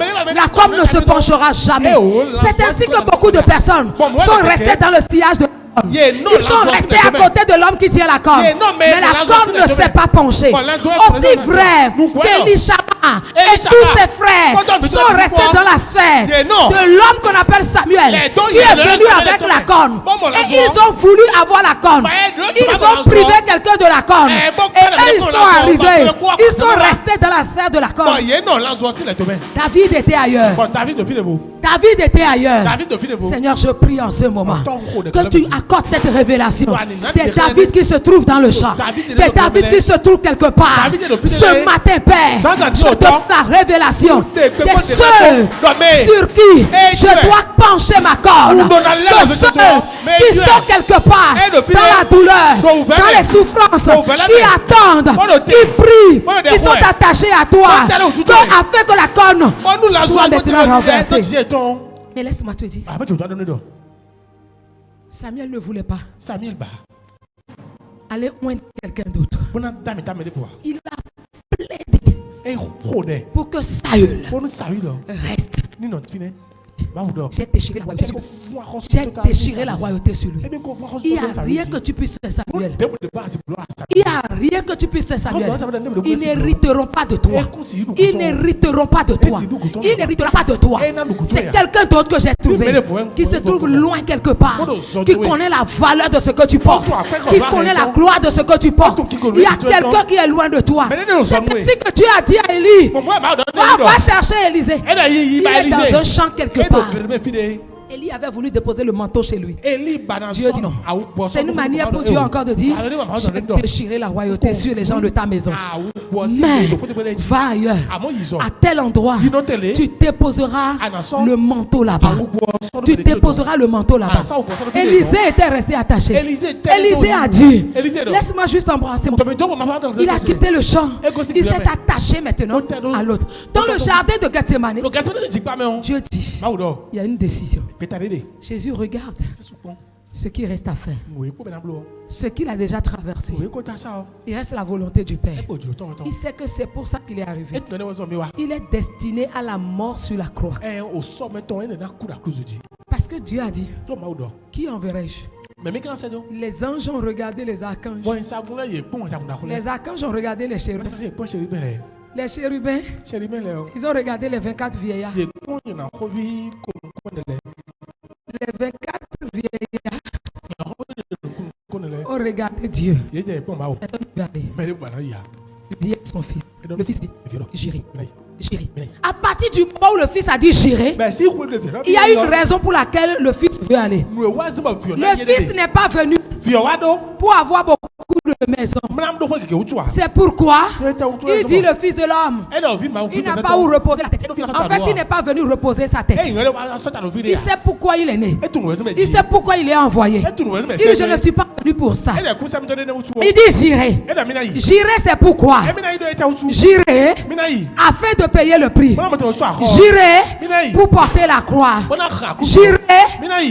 Speaker 1: ne se penchera jamais. C'est ainsi que beaucoup de personnes sont restées dans le sillage de ils sont restés à côté de l'homme qui tient la corne. Mais la corne ne s'est pas penchée. Aussi vrai qu'Elishama et tous ses frères sont restés dans la sphère de l'homme qu'on appelle Samuel, qui est venu avec la corne. Et ils ont voulu avoir la corne. Ils ont privé quelqu'un de la corne. Et eux, ils sont arrivés. Ils sont restés dans la sphère de la corne. David était ailleurs. David était ailleurs. Seigneur, je prie en ce moment que tu accordes cette révélation des David qui se trouvent dans le champ, des David qui se trouvent quelque part. Ce matin, Père, je la révélation de ceux sur qui je dois pencher ma corde, de ceux qui sont quelque part dans la douleur, dans les souffrances, qui attendent, qui prient, qui sont attachés à toi, afin que la corne soit maintenant renversée. Mais laisse-moi te dire, Samuel ne voulait pas aller oindre quelqu'un d'autre. Il a plaidé pour que Saül reste. J'ai déchiré la royauté sur lui. J'ai déchiré la royauté sur lui. Il n'y a rien que tu puisses faire, Samuel. Il n'y a rien que tu puisses faire, Samuel. Ils n'hériteront pas de toi. Ils n'hériteront pas de toi. Ils n'hériteront pas de toi. C'est quelqu'un d'autre que j'ai trouvé, qui se trouve loin quelque part, qui connaît la valeur de ce que tu portes, qui connaît la gloire de ce que tu portes. Il y a quelqu'un qui est loin de toi. C'est ainsi que tu as dit à Élie, va chercher Élisée. Il est dans un champ quelque part. Élie avait voulu déposer le manteau chez lui. Dieu dit non. C'est une manière pour Dieu encore de dire, je vais déchirer la royauté sur les gens de ta maison. Mais va ailleurs. À tel endroit, tu déposeras le manteau là-bas. Tu déposeras le manteau là-bas. Élisée était resté attaché. Élisée a dit, laisse-moi juste embrasser mon... Il a quitté le champ. Il s'est attaché maintenant à l'autre. Dans le jardin de Gethsémani, Dieu dit, il y a une décision. Jésus regarde ce qui reste à faire, ce qu'il a déjà traversé. Il reste la volonté du Père. Il sait que c'est pour ça qu'il est arrivé. Il est destiné à la mort sur la croix. Parce que Dieu a dit, qui enverrai-je? Les anges ont regardé les archanges. Les archanges ont regardé les chérubins. Les chérubins, ils ont regardé les 24 vieillards. Les 24 vieillards ont regardé Dieu. Il dit à son fils. Le fils dit, j'irai. À partir du moment où le fils a dit j'irai, il y a une raison pour laquelle le fils veut aller. Le fils n'est pas venu pour avoir beaucoup de maisons. C'est pourquoi il dit le fils de l'homme, il n'a pas où reposer la tête. En fait, il n'est pas venu reposer sa tête. Il sait pourquoi il est né. Il sait pourquoi il est envoyé. Il dit je ne suis pas venu pour ça. Il dit j'irai. J'irai, c'est pourquoi. J'irai afin de payer le prix. J'irai pour porter la croix. J'irai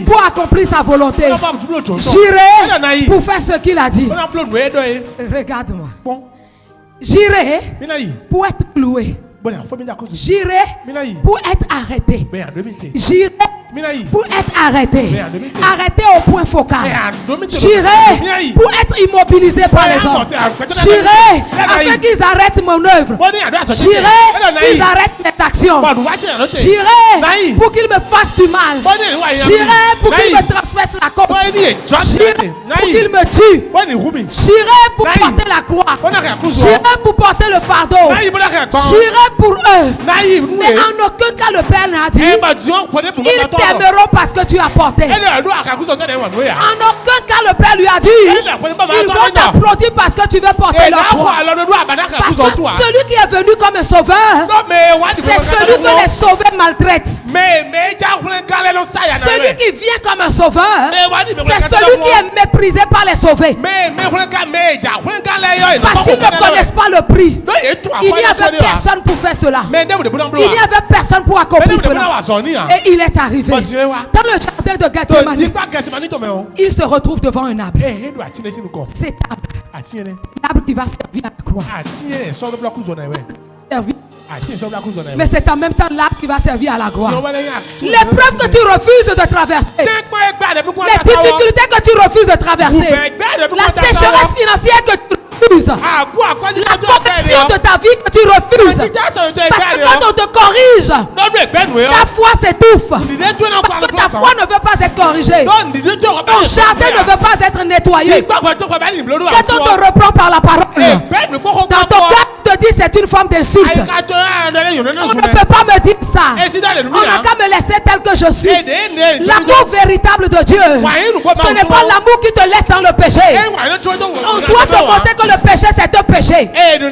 Speaker 1: pour accomplir sa volonté. J'irai pour faire ce qu'il a dit. Regarde-moi. J'irai pour être cloué. J'irai pour être arrêté. J'irai pour être arrêté. Arrêté au point focal. J'irai pour être immobilisé par les hommes. J'irai afin qu'ils arrêtent mon œuvre. J'irai qu'ils arrêtent mes actions. J'irai pour qu'ils me fassent du mal. J'irai pour qu'ils me transpercent la côte. J'irai pour qu'ils me tuent. J'irai pour porter la croix. J'irai pour porter le fardeau. J'irai pour eux. Mais en aucun cas le Père n'a dit ils t'aimeront parce que tu as porté. En aucun cas le Père lui a dit ils vont t'applaudir parce que tu veux porter leur croix. Parce que celui qui est venu comme un sauveur, c'est celui que les sauvés maltraitent. Celui qui vient comme un sauveur, c'est celui qui est méprisé par les sauvés. Parce qu'ils ne connaissent pas le prix. Il n'y avait personne pour faire cela. Il n'y avait personne pour accomplir cela. Et il est arrivé dans le jardin de Gethsémani. Il se retrouve devant un arbre. Cet arbre, l'arbre qui va servir à la croix. Mais c'est en même temps l'arbre qui va servir à la gloire. L'épreuve que tu refuses de traverser, les difficultés que tu refuses de traverser, la sécheresse financière que tu refuses, la correction de ta vie que tu refuses, parce que quand on te corrige, ta foi s'étouffe, parce que ta foi ne veut pas être corrigée, ton jardin ne veut pas être nettoyé, quand on te reprend par la parole, dans ton cœur te dit c'est une forme d'insulte. On ne peut pas me dire ça. On n'a qu'à me laisser tel que je suis. L'amour véritable de Dieu, ce n'est pas l'amour qui te laisse dans le péché. On doit te montrer que que le péché c'est un péché. On ne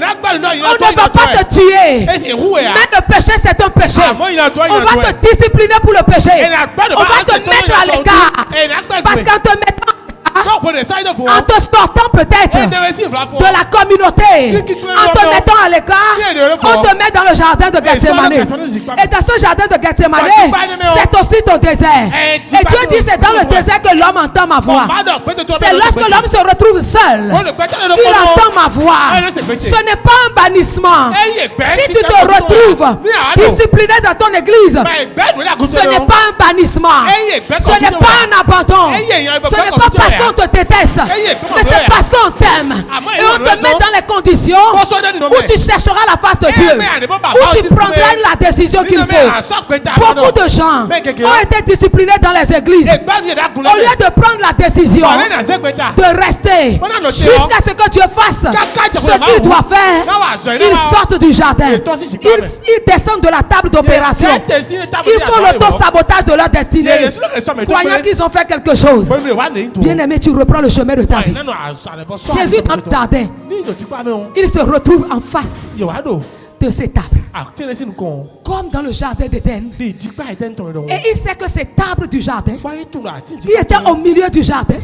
Speaker 1: va pas te tuer. Mais le péché c'est un péché. On va te discipliner pour le péché. On va te mettre à l'écart. Parce qu'en te mettant en te sortant peut-être de la communauté, en te mettant à l'écart, on te met dans le jardin de Gethsemane. Et dans ce jardin de Gethsemane, c'est aussi ton désert. Et Dieu dit c'est dans le désert que l'homme entend ma voix. C'est lorsque l'homme se retrouve seul qu'il entend ma voix. Ce n'est pas un bannissement. Si tu te retrouves discipliné dans ton église, ce n'est pas un bannissement. Ce n'est pas un abandon. Ce n'est pas parce qu'on te déteste, mais c'est parce qu'on t'aime. Et on te met dans les conditions où tu chercheras la face de Dieu, où tu prendras la décision qu'il faut. Beaucoup de gens ont été disciplinés dans les églises. Au lieu de prendre la décision de rester jusqu'à ce que Dieu fasse ce qu'il doit faire, ils sortent du jardin. Ils descendent de la table d'opération. Ils font l'auto-sabotage de leur destinée, croyant qu'ils ont fait quelque chose. Bien aimé, tu reprends le chemin de ta vie. Jésus dans le jardin, il se retrouve en face de cet arbre, comme dans le jardin d'Éden. Et il sait que cet arbre du jardin, qui était au milieu du jardin,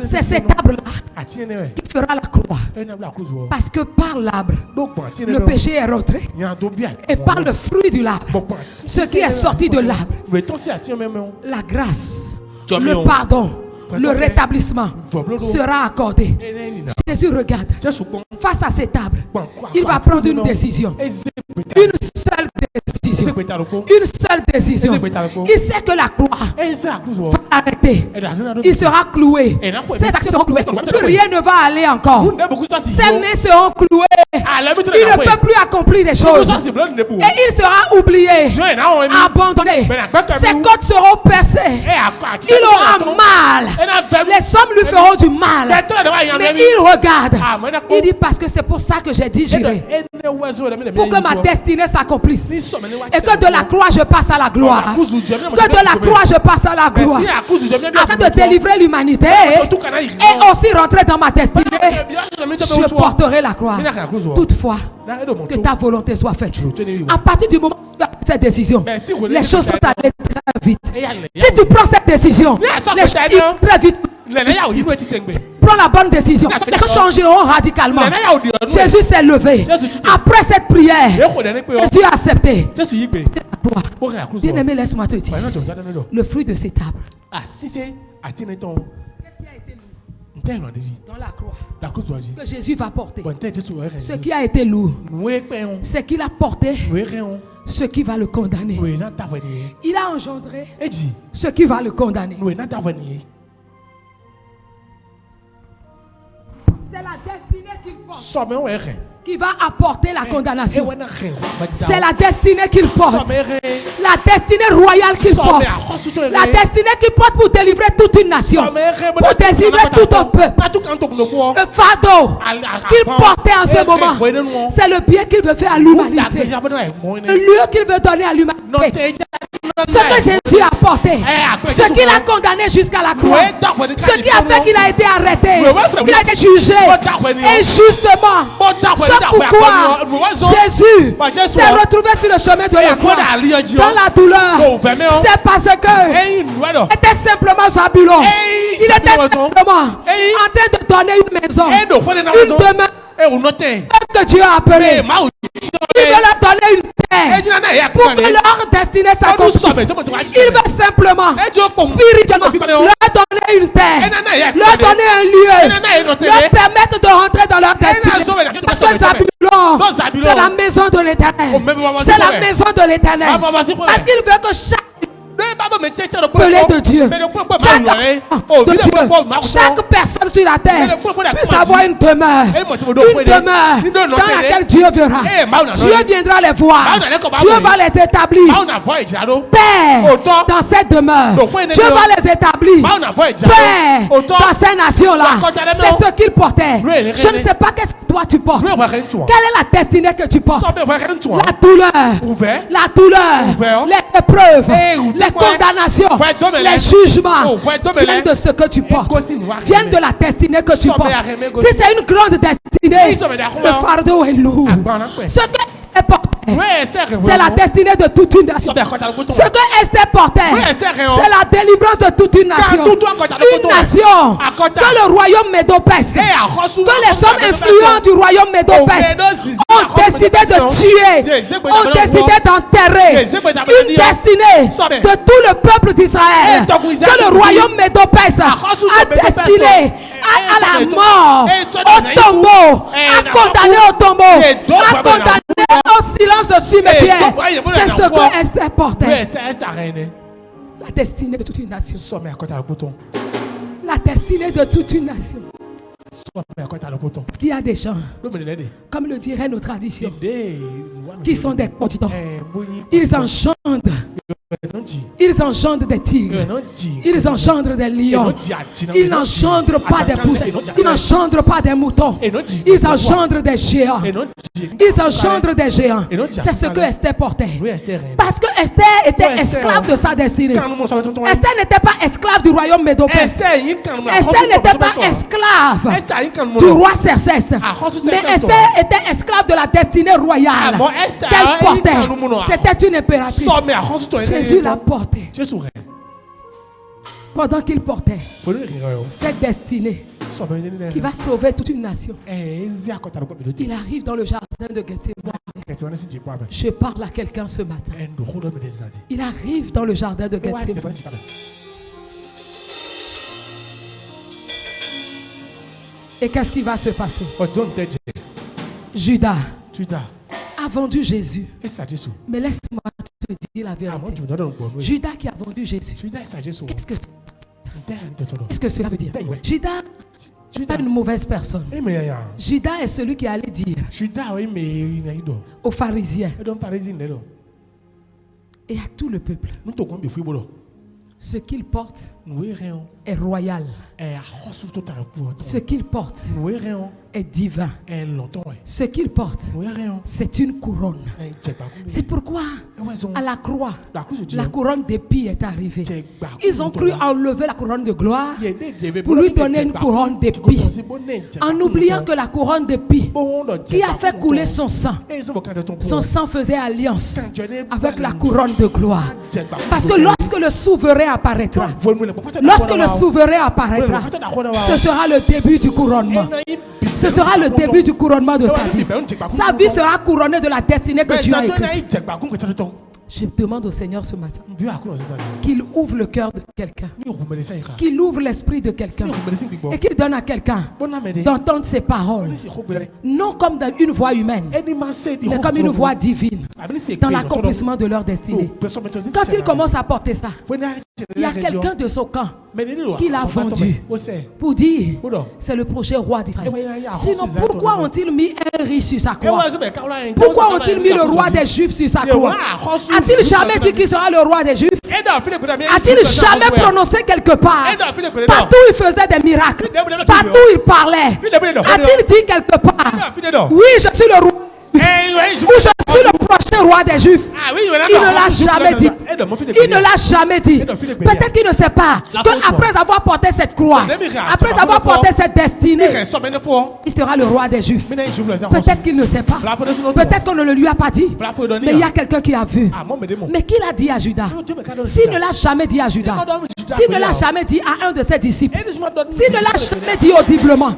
Speaker 1: c'est cet arbre-là qui fera la croix. Parce que par l'arbre, le péché est rentré. Et par le fruit de l'arbre, ce qui est sorti de l'arbre, la grâce, le pardon, le rétablissement sera accordé. Jésus regarde face à cet arbre. Il va prendre une décision. Une seule décision. Une seule décision. Il sait que la croix va arrêter. Il sera cloué. Ses actions seront clouées. Plus rien ne va aller encore. Ses mains seront clouées. Il ne peut plus accomplir des choses. Et il sera oublié, abandonné. Ses côtes seront percées. Il aura mal. Les hommes lui feront du mal. Mais il regarde. Il dit parce que c'est pour ça que j'ai dit j'irai. Pour que ma destinée s'accomplisse. Et que de la croix je passe à la gloire. Que de la croix je passe à la gloire. Afin de délivrer l'humanité. Et aussi rentrer dans ma destinée. Je porterai la croix. Toutefois, que ta volonté soit faite. À partir du moment où tu as pris cette décision, les choses sont allées très vite. Si tu prends cette décision, les choses vont très vite. Prends la bonne décision. Les choses changeront radicalement. Jésus s'est levé. Après cette prière, Jésus a accepté. Bien aimé, laisse-moi te dire. Le fruit de cet arbre. Qu'est-ce qui a été dans la croix que Jésus va porter? Ce qui a été lourd, c'est qu'il a porté ce qui va le condamner. Il a engendré ce qui va le condamner. C'est la destinée qu'il porte qui va apporter la condamnation. C'est la destinée qu'il porte. La destinée royale qu'il porte. La destinée qu'il porte pour délivrer toute une nation. Pour délivrer tout un peuple. Le fardeau qu'il portait en ce moment, c'est le bien qu'il veut faire à l'humanité. Le lieu qu'il veut donner à l'humanité. Ce que Jésus a porté, ce qu'il a condamné jusqu'à la croix, ce qui a fait qu'il a été arrêté, qu'il a été jugé. Et justement, c'est pourquoi Jésus s'est retrouvé sur le chemin de la croix, dans la douleur. C'est parce que il était simplement Zabulon. Il était simplement en train de donner une maison, une demeure que Dieu a appelée. Il veut leur donner une terre pour que leur destinée s'accomplisse. Il veut simplement, spirituellement, leur donner une terre, leur donner un lieu, leur permettre de rentrer dans leur destinée. Parce que Zabulon, c'est la maison de l'Éternel. C'est la maison de l'Éternel. Parce qu'il veut que chaque pelé de Dieu, chaque personne sur la terre puisse avoir une demeure dans laquelle Dieu verra. Dieu viendra les voir. Dieu va les établir Père dans cette demeure. Dieu va les établir Père dans ces nations-là. C'est ce qu'il portait. Je ne sais pas qu'est-ce que toi tu portes. Quelle est la destinée que tu portes? La douleur, les épreuves, les condamnations, les jugements viennent de ce que tu portes, viennent de la destinée que tu portes. Si c'est une grande destinée, le fardeau est lourd. Ce que est porté, c'est la destinée de toute une nation. Ce que Esther portait, c'est la délivrance de toute une nation. Une nation que le royaume Médo-Perse, que les hommes influents du royaume Médo-Perse ont décidé de tuer, ont décidé d'enterrer. Une destinée de tout le peuple d'Israël que le royaume Médo-Perse a destiné à la mort, au tombeau, a condamné au tombeau, a condamné au silence de cimetière. C'est ce que Esther portait. La destinée de toute une nation. La destinée de toute une nation. Il y a des gens, comme le dirait nos traditions, qui sont des continents. Ils engendrent des tigres. Ils engendrent des lions. Ils n'engendrent pas des poussins. Ils n'engendrent pas des moutons. Ils engendrent des géants. Ils engendrent des géants. C'est ce que Esther portait. Parce que Esther était esclave de sa destinée. Esther n'était pas esclave du royaume Médo-Perse. Esther n'était pas esclave du roi Xerxès. Mais Esther était esclave de la destinée royale qu'elle portait. C'était une impératrice. Jésus l'a porté. Pendant qu'il portait cette destinée qui va sauver toute une nation, il arrive dans le jardin de Gethsémani. Je parle à quelqu'un ce matin. Il arrive dans le jardin de Gethsémani. Et qu'est-ce qui va se passer? Judas a vendu Jésus. Mais laisse-moi te dire la vérité. Judas qui a vendu Jésus. Qu'est-ce que cela veut dire? Judas n'est pas une mauvaise personne. Judas est celui qui allait dire aux pharisiens et à tout le peuple: ce qu'il porte est royal. Ce qu'il porte est divin. Ce qu'il porte, c'est une couronne. C'est pourquoi à la croix, la couronne d'épis est arrivée. Ils ont cru enlever la couronne de gloire pour lui donner une couronne d'épis, en oubliant que la couronne d'épis qui a fait couler son sang faisait alliance avec la couronne de gloire. Parce que lorsque le souverain apparaîtra, ce sera le début du couronnement. Ce sera le début du couronnement de sa vie. Sa vie sera couronnée de la destinée que Dieu a écrite. Je demande au Seigneur ce matin qu'il ouvre le cœur de quelqu'un, qu'il ouvre l'esprit de quelqu'un et qu'il donne à quelqu'un d'entendre ses paroles, non comme une voix humaine, mais comme une voix divine dans l'accomplissement de leur destinée. Quand il commence à porter ça, il y a quelqu'un de son camp qui l'a vendu pour dire: c'est le prochain roi d'Israël. Sinon, pourquoi ont-ils mis un riche sur sa croix? Pourquoi ont-ils mis le roi des Juifs sur sa croix? A-t-il jamais dit qu'il sera le roi des Juifs? A-t-il jamais prononcé quelque part? Partout il faisait des miracles, partout il parlait. A-t-il dit quelque part: oui, je suis le roi, ou je suis le prochain roi des Juifs? Il ne l'a jamais dit. Il ne l'a jamais dit. Peut-être qu'il ne sait pas qu'après avoir porté cette croix, après avoir porté cette destinée, il sera le roi des Juifs. Peut-être qu'il ne sait pas. Peut-être qu'on ne le lui a pas dit. Mais il y a quelqu'un qui a vu. Mais qui l'a dit à Judas? S'il ne l'a jamais dit à Judas, s'il ne l'a jamais dit à un de ses disciples, s'il ne l'a jamais dit audiblement,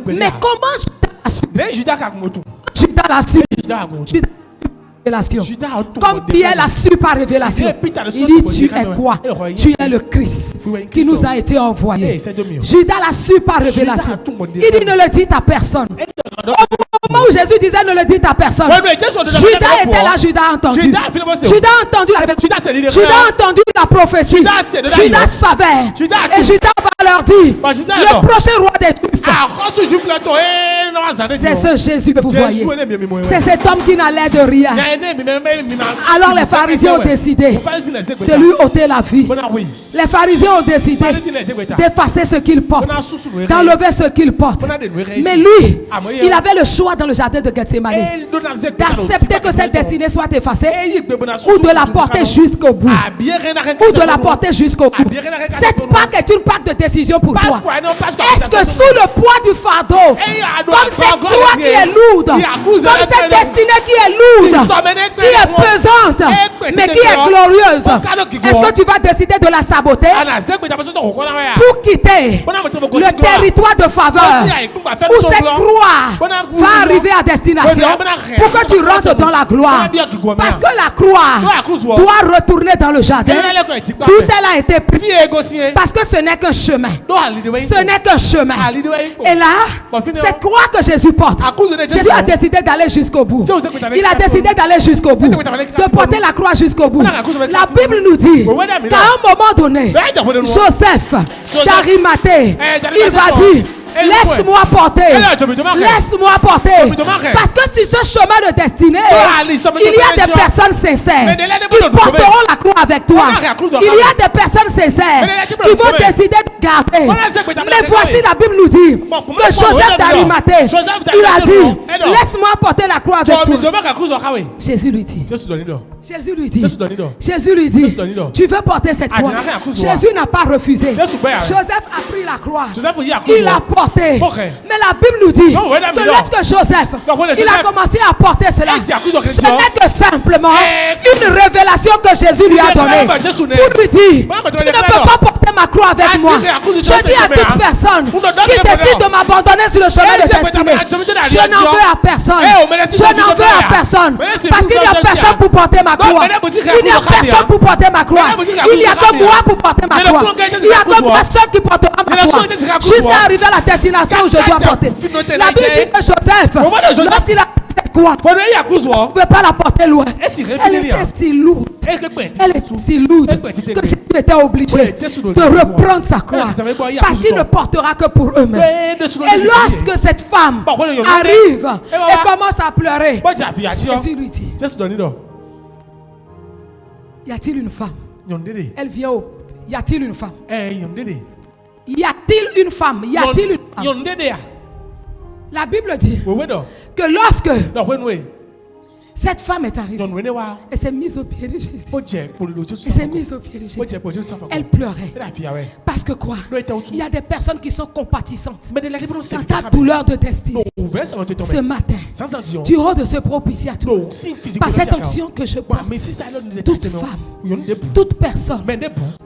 Speaker 1: mais comment Judas l'a su? Comme Pierre l'a su par révélation. Il dit: tu es quoi? Tu es le Christ qui nous a été envoyé. Judas l'a su par révélation. Il dit: ne le dites à personne. Au moment où Jésus disait: ne le dites à personne, Judas était là. Judas a entendu. Judas a entendu la prophétie. Judas savait. Et Judas va leur dit, le prochain roi des Juifs, c'est ce Jésus que vous voyez. C'est cet homme qui n'a l'air de rien. Alors les pharisiens ont décidé de lui ôter la vie. Les pharisiens ont décidé d'effacer ce qu'il porte, d'enlever ce qu'il porte. Mais lui, il avait le choix dans le jardin de Gethsemane d'accepter que cette destinée soit effacée ou de la porter jusqu'au bout. Ou de la porter jusqu'au bout. Cette Pâque est une Pâque de décision pour toi. Est-ce que sous le poids du fardeau, comme cette croix qui est lourde, comme cette destinée qui est lourde, qui est pesante, mais qui est glorieuse, est-ce que tu vas décider de la saboter pour quitter le territoire de faveur où cette croix va arriver à destination pour que tu rentres dans la gloire? Parce que la croix doit retourner dans le jardin. Tout elle a été pris parce que ce n'est qu'un chemin. Ce n'est qu'un chemin. Et là, cette croix que Jésus porte, Jésus a décidé d'aller jusqu'au bout. Il a décidé d'aller jusqu'au bout, de porter la croix jusqu'au bout. La Bible nous dit qu'à un moment donné, Joseph d'Arimathée, il va dire: laisse-moi porter. Laisse-moi porter. Parce que sur ce chemin de destinée, il y a des personnes sincères qui porteront la croix avec toi. Il y a des personnes sincères qui vont décider de garder. Mais voici, la Bible nous dit que Joseph d'Arimathée, il a dit: laisse-moi porter la croix avec toi. Jésus lui dit, tu veux porter cette croix? Jésus n'a pas refusé. Joseph a pris la croix. Il a porté. Mais la Bible nous dit que lorsque Joseph il a commencé à porter cela, ce n'est que simplement une révélation que Jésus lui a donnée pour lui dire: tu ne peux pas porter ma croix avec moi. Je dis à toute personne qui décide de m'abandonner sur le chemin de destinée, je n'en veux à personne. Je n'en veux à personne. Parce qu'il n'y a personne pour porter ma croix. Il n'y a personne pour porter ma croix. Il n'y a que moi pour porter ma croix. Il n'y a que moi seul qui portera ma croix jusqu'à arriver à la destination où je dois porter. La Bible dit que Joseph, lorsqu'il a cette croix, il ne pouvait pas la porter loin. Elle était si lourde. Elle était si lourde que Jésus était obligé de reprendre sa croix parce qu'il ne portera que pour eux-mêmes. Et lorsque cette femme arrive et commence à pleurer, Jésus lui dit: y a-t-il une femme? Elle vient au... Y a-t-il une femme? Y a-t-il une femme? Y a-t-il une femme? La Bible dit que lorsque cette femme est arrivée, elle s'est mise au pied de Jésus. Elle s'est mise au pied de Jésus. Elle pleurait. Parce que quoi? Il y a des personnes qui sont compatissantes dans ta douleur de destinée. Ce matin, du haut de ce propitiatoire, par cette onction que je porte, toute femme, toute personne,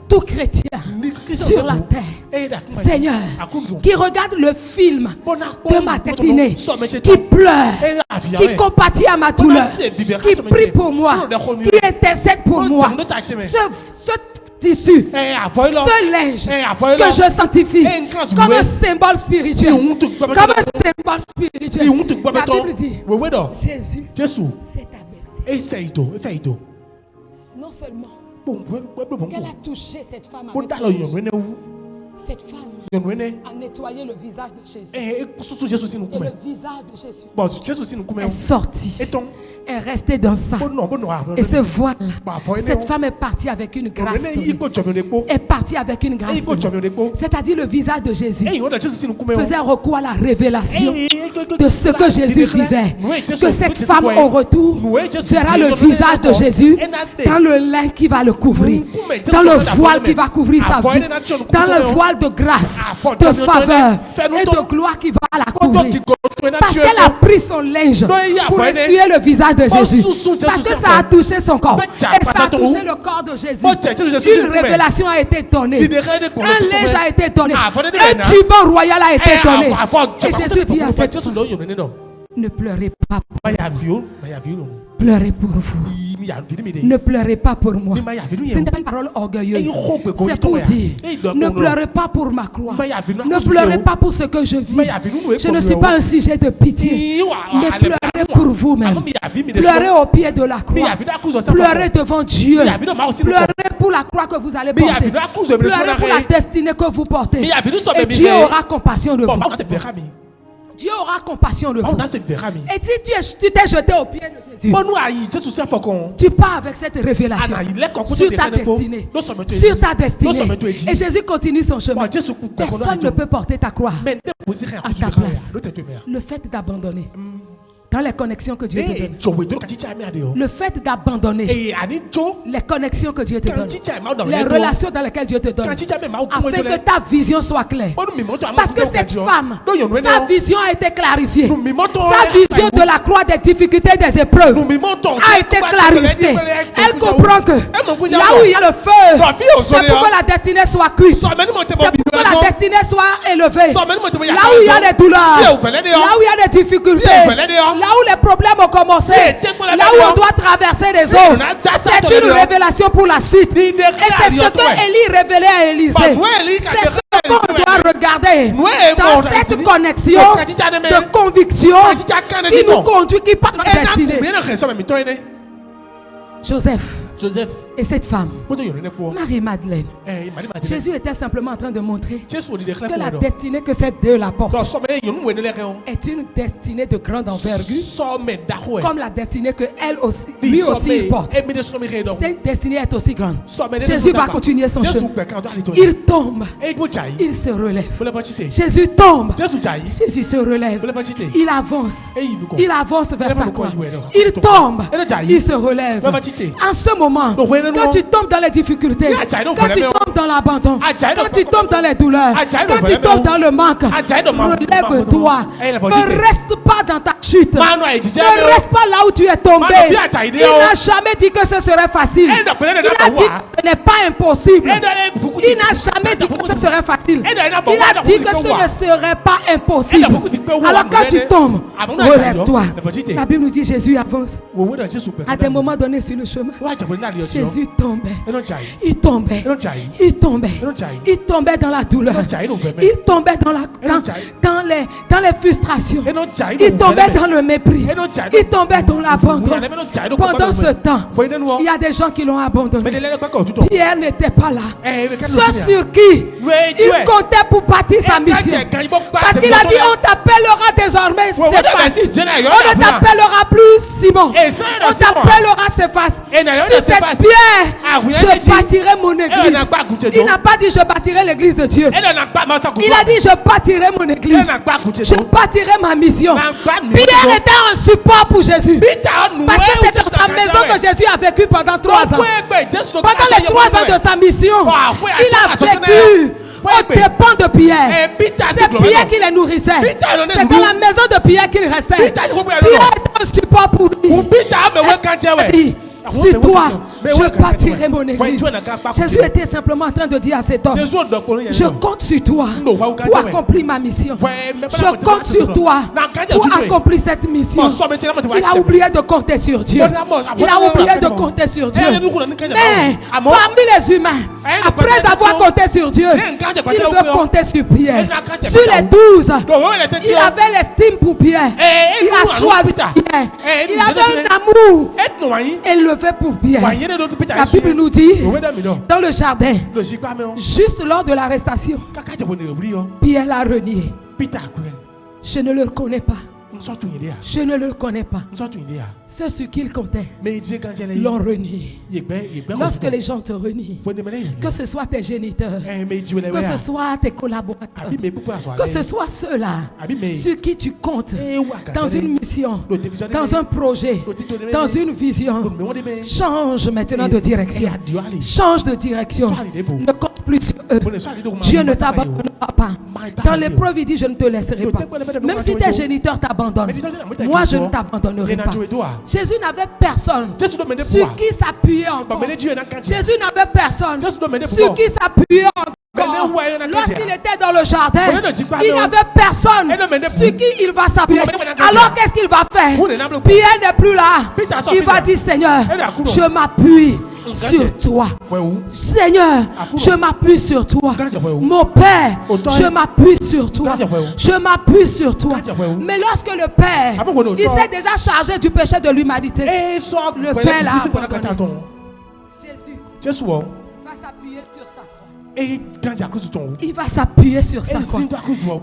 Speaker 1: tout chrétien sur la terre, Seigneur, qui regarde le film de ma destinée, qui pleure, qui compatit à ma douleur, qui prie pour moi, qui intercède pour moi, ce tissu, ce linge que je sanctifie comme un symbole spirituel, comme un symbole spirituel. La Bible dit: Jésus s'est abaissé. Non seulement qu'elle a touché cette femme avec cette femme a nettoyé le visage de Jésus. Et le visage de Jésus est sorti, est resté dans ça. Et ce voile, cette femme est partie avec une grâce. Est partie avec une grâce. C'est-à-dire le visage de Jésus faisait recours à la révélation de ce que Jésus vivait. Que cette femme au retour verra le visage de Jésus dans le lin qui va le couvrir, dans le voile qui va couvrir sa vie, dans le voile de grâce, de faveur et de gloire qui va la couvrir. Parce qu'elle a pris son linge pour essuyer le visage de Jésus. Parce que ça a touché son corps. Et ça a touché le corps de Jésus. Une révélation a été donnée. Un linge a été donné. Un turban royal a été donné. Et Jésus dit à cette femme: Ne pleurez pas pour moi. Pleurez pour vous. Ne pleurez pas pour moi. Ce n'est pas une parole orgueilleuse. C'est pour dire, ne pleurez pas pour ma croix. Ne pleurez pas pour ce que je vis. Je ne suis pas un sujet de pitié. Mais pleurez pour vous-même. Pleurez au pied de la croix. Pleurez devant Dieu. Pleurez pour la croix que vous allez porter. Pleurez pour la destinée que vous portez. Et Dieu aura compassion de vous. Dieu aura compassion de vous. Et si tu t'es jeté au pied de Jésus, tu pars avec cette révélation sur ta destinée. Sur ta destinée. Et Jésus continue son chemin. Personne ne peut porter ta croix à ta place. Le fait d'abandonner dans les connexions que Dieu te donne. Le fait d'abandonner les connexions que Dieu te donne. Les relations dans lesquelles Dieu te donne. Afin que ta vision soit claire. Parce que cette femme, sa vision a été clarifiée. Sa vision de la croix, des difficultés, des épreuves a été clarifiée. Elle comprend que là où il y a le feu, c'est pour que la destinée soit cuite. C'est pour que la destinée soit élevée. Là où il y a des douleurs, là où il y a des difficultés, là où les problèmes ont commencé, là où on doit traverser les zones, c'est une révélation pour la suite. Et c'est ce que Élie révélait à Élisée. C'est ce qu'on doit regarder dans cette connexion de conviction qui nous conduit, qui porte notre destinée. Joseph et cette femme, Marie-Madeleine. Jésus était simplement en train de montrer que la destinée que ces deux la portent est une destinée de grande envergure, comme la destinée que lui aussi il porte. Cette destinée est aussi grande. Jésus va continuer son chemin. Il tombe, il se relève. Jésus tombe, Jésus se relève. Il avance vers sa croix. Il tombe, il se relève. En ce moment, quand tu tombes dans les difficultés, quand tu tombes dans l'abandon, quand tu tombes dans les douleurs, quand tu tombes dans le manque, relève-toi. Ne reste pas dans ta chute. Ne reste pas là où tu es tombé. Il n'a jamais dit que ce serait facile. Il a dit que ce n'est pas impossible. Il n'a jamais dit que ce serait facile. Il a dit que ce ne serait pas impossible. Alors quand tu tombes, relève-toi. La Bible nous dit Jésus avance. À des moments donnés sur le chemin, Jésus tombait. Il tombait. Il tombait. Il tombait dans la douleur. Il tombait dans les frustrations. Il tombait dans le mépris. Il tombait dans l'abandon. Pendant ce temps, il y a des gens qui l'ont abandonné. Pierre n'était pas là. Ceux sur qui il comptait pour bâtir sa mission. Parce qu'il a dit, on t'appellera désormais Céphas. On ne t'appellera plus Simon. On t'appellera Céphas. Sur cette pierre, je bâtirai mon église. Il n'a pas dit je bâtirai l'église de Dieu. Il a dit je bâtirai mon église. Je bâtirai ma mission. Pierre était un support pour Jésus. Parce que c'est dans sa maison que Jésus a vécu pendant 3 ans. Pendant les 3 ans de sa mission, il a vécu au dépens de Pierre. C'est Pierre qui les nourrissait. C'est dans la maison de Pierre qu'il restait. Pierre était un support pour lui. Sur toi, je bâtirai mon église. Jésus était simplement en train de dire à cet homme, je compte sur toi pour accomplir ma mission. Je compte sur toi pour accomplir cette mission. Il a oublié de compter sur Dieu. Il a oublié de compter sur Dieu. Mais parmi les humains, après avoir compté sur Dieu, il veut compter sur Pierre. Sur les 12, il avait l'estime pour Pierre. Il a choisi Pierre. Il avait un amour élevé pour Pierre. La Bible nous dit dans le jardin, juste lors de l'arrestation, Pierre l'a renié. Je ne le reconnais pas. Je ne le connais pas. Ceux sur qui il comptait l'ont renié. Lorsque les gens te renient, que ce soit tes géniteurs, que ce soit tes collaborateurs, que ce soit ceux-là sur qui tu comptes dans une mission, dans un projet, dans une vision, change maintenant de direction. Change de direction. Ne compte plus sur eux. Dieu ne t'abandonnera pas. Dans l'épreuve, il dit, je ne te laisserai pas. Même si tes géniteurs t'abandonnent, moi je ne t'abandonnerai pas. Jésus n'avait personne sur qui s'appuyer encore. Jésus n'avait personne sur qui s'appuyer encore. lorsqu'il était dans le jardin, il n'y avait personne sur qui il va s'appuyer. Alors qu'est-ce qu'il va faire? Pierre n'est plus là. Il va dire, Seigneur, je m'appuie sur toi. Seigneur, je m'appuie sur toi. Mon Père, je m'appuie sur toi. Je m'appuie sur toi. Mais lorsque le Père, il s'est déjà chargé du péché de l'humanité, le Père l'a abandonné. Jésus va s'appuyer sur sa croix. Il va s'appuyer sur sa croix.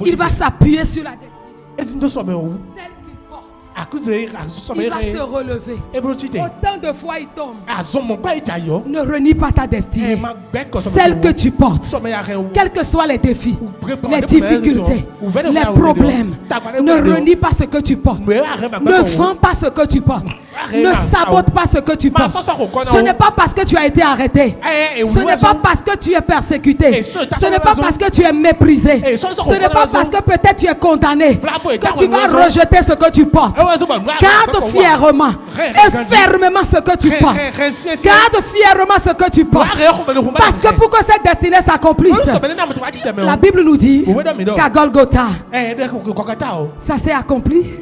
Speaker 1: Il va s'appuyer sur la destinée. Celle qu'il porte. Il va se relever. Autant de fois il tombe. Ne renie pas ta destinée. Celle que tu portes. Quels que soient les défis, les difficultés, les problèmes, ne renie pas ce que tu portes. Ne vends pas ce que tu portes. Ne sabote pas ce que tu portes. Ce n'est pas parce que tu as été arrêté. Ce n'est pas parce que tu es persécuté. Ce n'est pas parce que tu es méprisé. Ce n'est pas parce que peut-être tu es condamné que tu vas rejeter ce que tu portes. Garde fièrement et fermement ce que tu portes. Garde fièrement ce que tu portes. Parce que pour que cette destinée s'accomplisse, la Bible nous dit qu'à Golgotha, ça s'est accompli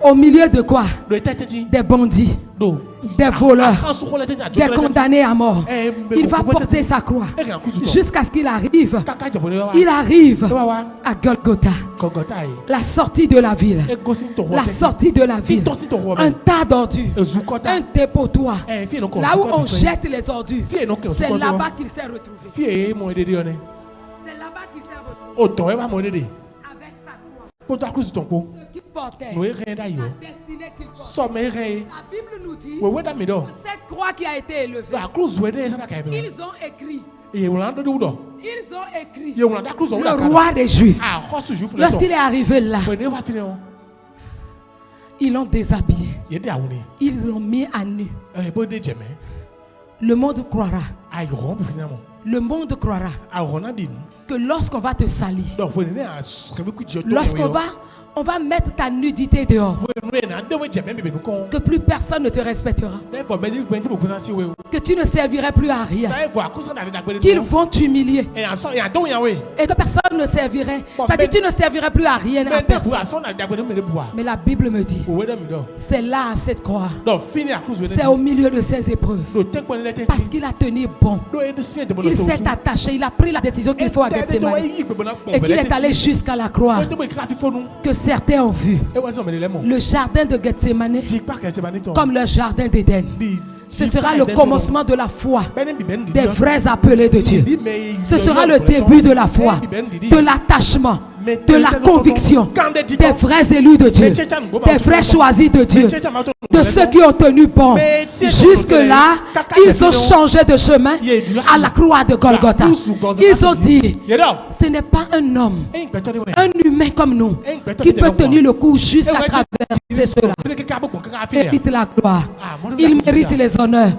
Speaker 1: au milieu de quoi? Des bandits, des voleurs, des condamnés à mort. Il va porter sa croix jusqu'à ce qu'il arrive. Il arrive à Golgotha, la sortie de la ville. La sortie de la ville. Un tas d'ordures, un dépotoir. Là où on jette les ordures. C'est là-bas qu'il s'est retrouvé. C'est là-bas qu'il s'est retrouvé. Avec sa croix. Ce qu'il portait, la destinée qu'il portait. La Bible nous dit que cette croix qui a été élevée, ils ont écrit. Ils ont écrit le roi des Juifs. Lorsqu'il est arrivé là, ils l'ont déshabillé. Ils l'ont mis à nu. Le monde croira. Le monde croira que lorsqu'on va te salir, lorsqu'on on va mettre ta nudité dehors, que plus personne ne te respectera, que tu ne servirais plus à rien, qu'ils vont t'humilier et que personne ne servirait. Ça dit que tu ne servirais plus à rien, à personne. Mais la Bible me dit, c'est là cette croix, c'est au milieu de ces épreuves, parce qu'il a tenu bon, il s'est attaché, il a pris la décision qu'il faut à Gethsemane et qu'il est allé jusqu'à la croix. Que certains ont vu le jardin de Gethsemane comme le jardin d'Éden. Ce sera le commencement de la foi des vrais appelés de Dieu. Ce sera le début de la foi, de l'attachement, de la conviction des vrais élus de Dieu, des vrais choisis de Dieu, de ceux qui ont tenu bon. Jusque-là, ils ont changé de chemin à la croix de Golgotha. Ils ont dit, ce n'est pas un homme, un humain comme nous, qui peut tenir le coup jusqu'à traverser cela. Il mérite la gloire, il mérite les honneurs,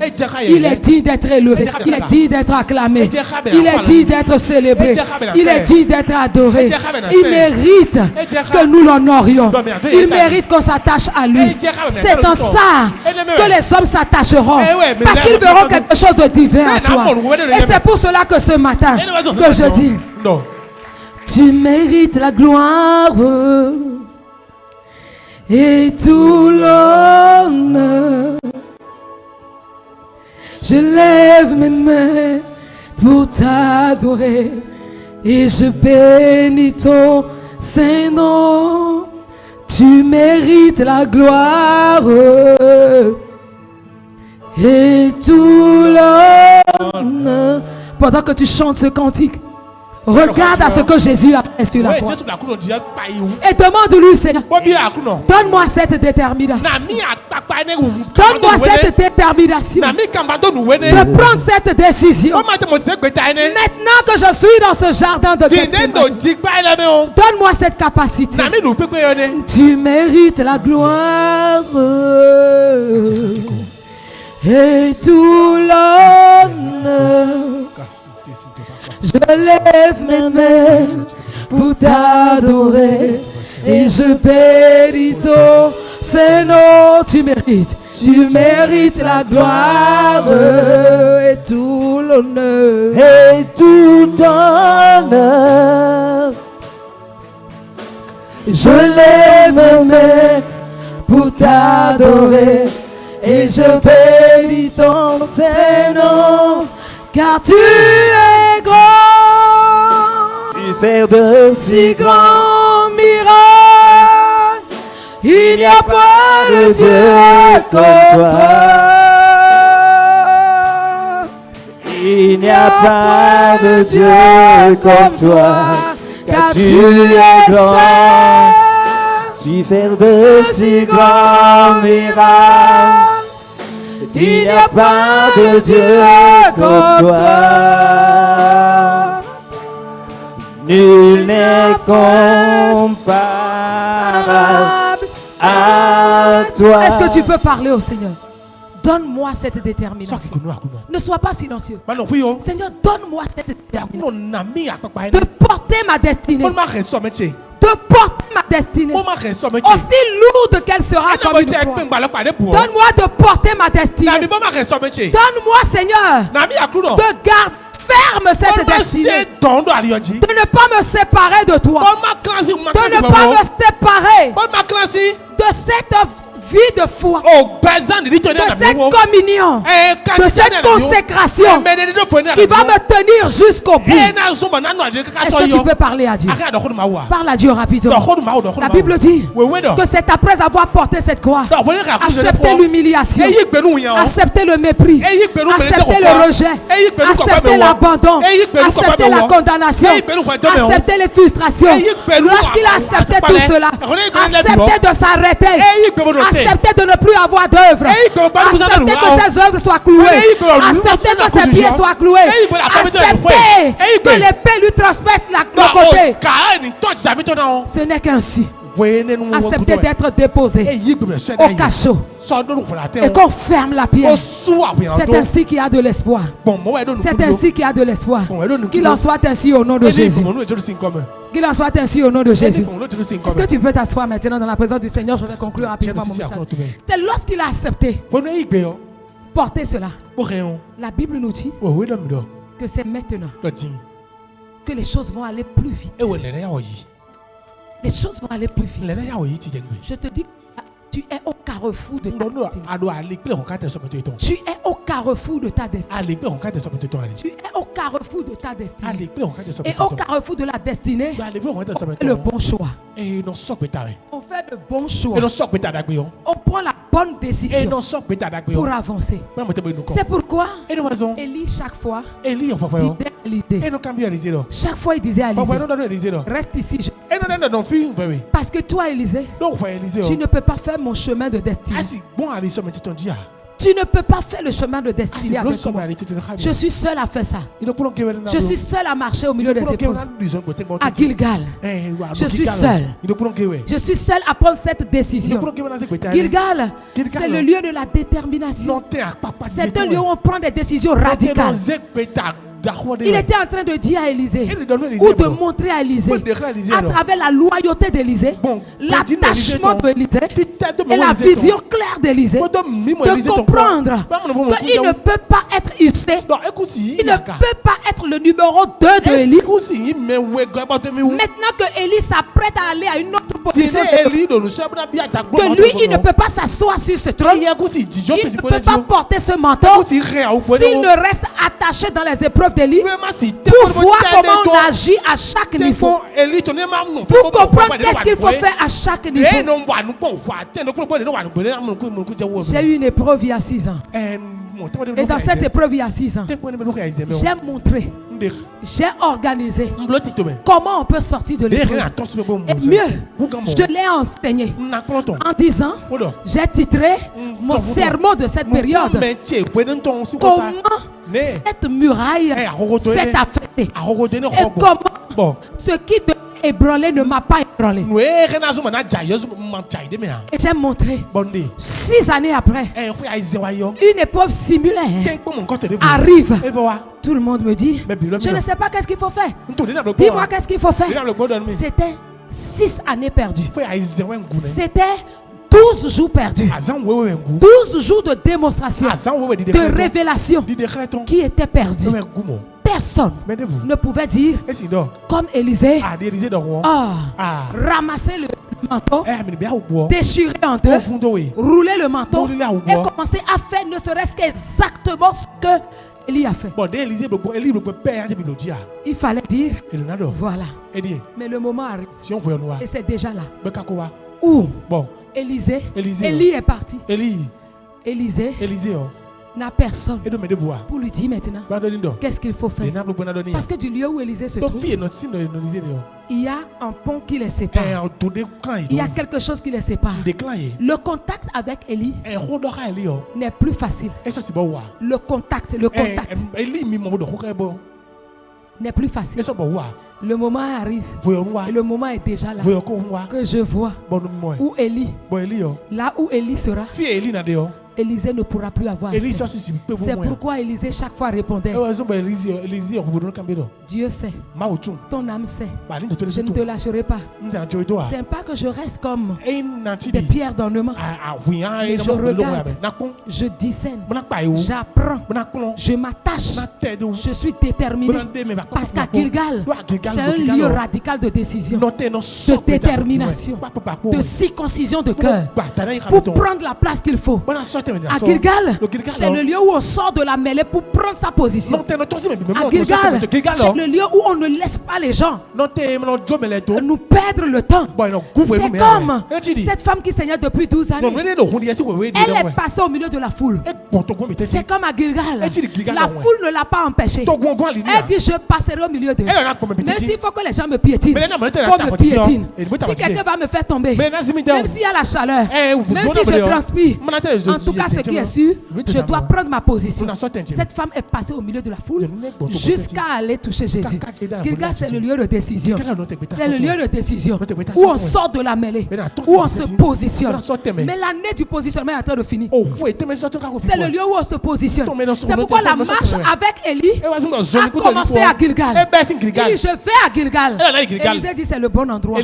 Speaker 1: il est digne d'être élevé, il est digne d'être acclamé, il est digne d'être célébré, il est digne d'être adoré. Il mérite que nous l'honorions. Il mérite qu'on s'attache à lui. C'est dans ça que les hommes s'attacheront. Parce qu'ils verront quelque chose de divin en toi. Et c'est pour cela que ce matin, que je dis, tu mérites la gloire et tout l'honneur. Je lève mes mains pour t'adorer. Et je bénis ton Saint-Nom. Tu mérites la gloire et tout l'honneur. Pendant que tu chantes ce cantique, regarde à ce que Jésus a fait sur la croix. Et demande-lui, Seigneur, donne-moi cette détermination. Donne-moi cette détermination de prendre cette décision. Maintenant que je suis dans ce jardin de Gethsemane, donne-moi cette capacité. Tu mérites la gloire et tout l'honneur. Je lève mes mains pour t'adorer et je bénis ton Saint-Nom. Tu mérites la gloire et tout l'honneur
Speaker 2: et tout honneur. Je lève mes mains pour t'adorer et je bénis ton Saint-Nom,
Speaker 1: car tu es grand.
Speaker 2: Tu fais de si
Speaker 1: grands miracles. Il n'y a pas de Dieu comme toi.
Speaker 2: Il n'y a pas de Dieu comme toi, car tu es grand. Tu fais de si grands miracles. Il n'y a pas de Dieu comme toi. Nul n'est comparable à toi.
Speaker 1: Est-ce que tu peux parler au Seigneur? Donne-moi cette détermination. Ne sois pas silencieux. Seigneur, donne-moi cette détermination de porter ma destinée. De porter ma destinée. Aussi lourde qu'elle sera comme une croix. Donne-moi de porter ma destinée. Donne-moi, Seigneur, de garder ferme cette destinée. De ne pas me séparer de toi. De ne pas me séparer de cette vie de foi, de cette communion, de cette consécration qui va me tenir jusqu'au bout. Est-ce que tu peux parler à Dieu? Parle à Dieu rapidement. La Bible dit que c'est après avoir porté cette croix, accepter l'humiliation, accepter le mépris, accepter le rejet, accepter l'abandon, accepter la condamnation, accepter les frustrations. Lorsqu'il a accepté tout cela, accepter de s'arrêter, accepter de ne plus avoir d'œuvre, accepter que ses œuvres soient clouées, accepter que ses pieds soient cloués, accepter que l'épée lui transmette le côté. Ce n'est qu'ainsi. Accepter d'être déposé au cachot et qu'on ferme la pierre. C'est ainsi qu'il y a de l'espoir. C'est ainsi qu'il y a de l'espoir. Qu'il en soit ainsi au nom de Jésus. Qu'il en soit ainsi au nom de Jésus. Est-ce que tu peux t'asseoir maintenant dans la présence du Seigneur? Je vais conclure rapidement mon message. C'est lorsqu'il a accepté porter cela. La Bible nous dit que c'est maintenant que les choses vont aller plus vite. Les choses vont aller plus vite. Je te dis, tu es au carrefour de ta destinée. Tu es au carrefour de ta destinée. Tu es au carrefour de ta destinée. Et au carrefour de la destinée, on fait le bon choix. On fait le bon choix. On prend la bonne décision pour avancer. C'est pourquoi Élie, chaque fois, disait à l'idée. Chaque fois, il disait à Élisée, reste ici. Parce que toi, Élisée, tu ne peux pas faire mon chemin de destinée. Tu ne peux pas faire le chemin de destinée avec moi. Je suis seul à faire ça. Je suis seul à marcher au milieu des épreuves. À Gilgal. Je suis seul. Je suis seul à prendre cette décision. Gilgal, c'est le lieu de la détermination. C'est un lieu où on prend des décisions radicales. Il était en train de dire à Élisée, ou de montrer à Élisée, à travers la loyauté d'Élisée, l'attachement d'Élisée et la vision claire d'Élisée, de comprendre qu'il ne peut pas être hissé, il ne peut pas être le numéro 2 de Élie. Maintenant que Élie s'apprête à aller à une autre position, que lui, il ne peut pas s'asseoir sur ce trône, il ne peut pas porter ce manteau s'il ne reste attaché dans les épreuves d'Élie, pour voir comment on agit à chaque niveau, pour comprendre qu'est-ce qu'il faut faire à chaque niveau. J'ai eu une épreuve il y a 6 ans. Et dans cette épreuve il y a 6 ans, j'ai montré, j'ai organisé comment on peut sortir de l'épreuve. Et mieux, je l'ai enseigné en disant, j'ai titré mon sermon de cette période, comment cette muraille s'est affaissée et comment ce qui te ébranlé ne m'a pas ébranlé. Et j'ai montré 6 années après, une épreuve similaire arrive. Tout le monde me dit, je ne sais pas qu'est-ce qu'il faut faire. Dis-moi qu'est-ce qu'il faut faire. C'était 6 années perdues. C'était 12 jours perdus. 12 jours de démonstration, de révélation qui étaient perdus. Personne ne pouvait dire, comme Élisée, ramasser le manteau, déchirer en deux, rouler le manteau et commencer à faire ne serait-ce qu'exactement ce que Élie a fait. Il fallait dire, voilà. Mais le moment arrive et c'est déjà là où Élie est parti. Élisée n'a personne pour lui dire maintenant qu'est-ce qu'il faut faire. Parce que du lieu où Élisée se trouve, il y a un pont qui les sépare. Il y a quelque chose qui les sépare. Le contact avec Élie n'est plus facile. Le contact n'est plus facile. Le moment arrive et le moment est déjà là que je vois où Élie, là où Élie sera, Élisée ne pourra plus avoir. C'est pourquoi Élisée chaque fois répondait, Dieu sait, ton âme sait, je ne te lâcherai pas. Ce n'est pas que je reste comme des pierres d'ornement, mais je regarde, je discerne, j'apprends, je m'attache, je suis déterminé. Parce qu'à Gilgal, c'est un lieu radical de décision, de détermination, de circoncision de cœur pour prendre la place qu'il faut. À Gilgal, c'est le lieu où on sort de la mêlée pour prendre sa position. À Gilgal, c'est le lieu où on ne laisse pas les gens nous perdre le temps. C'est comme cette femme qui saignait depuis 12 années. Elle est passée au milieu de la foule. C'est comme à Gilgal. La foule ne l'a pas empêchée. Elle dit, je passerai au milieu d'eux. Même s'il faut que les gens me piétinent, qu'on me piétine. Si quelqu'un va me faire tomber, même s'il y a la chaleur, même si je transpire, en tout cas ce qui est sûr, je dois prendre ma position. Cette femme est passée au milieu de la foule jusqu'à aller toucher Jésus. Gilgal, c'est le lieu de décision. C'est le lieu de décision où on sort de la mêlée, où on se positionne. Mais l'année du positionnement est en train de finir. C'est le lieu où on se positionne. C'est pourquoi la marche avec Élie a commencé à Gilgal. Il dit, je vais à Gilgal. Élisée dit, c'est le bon endroit.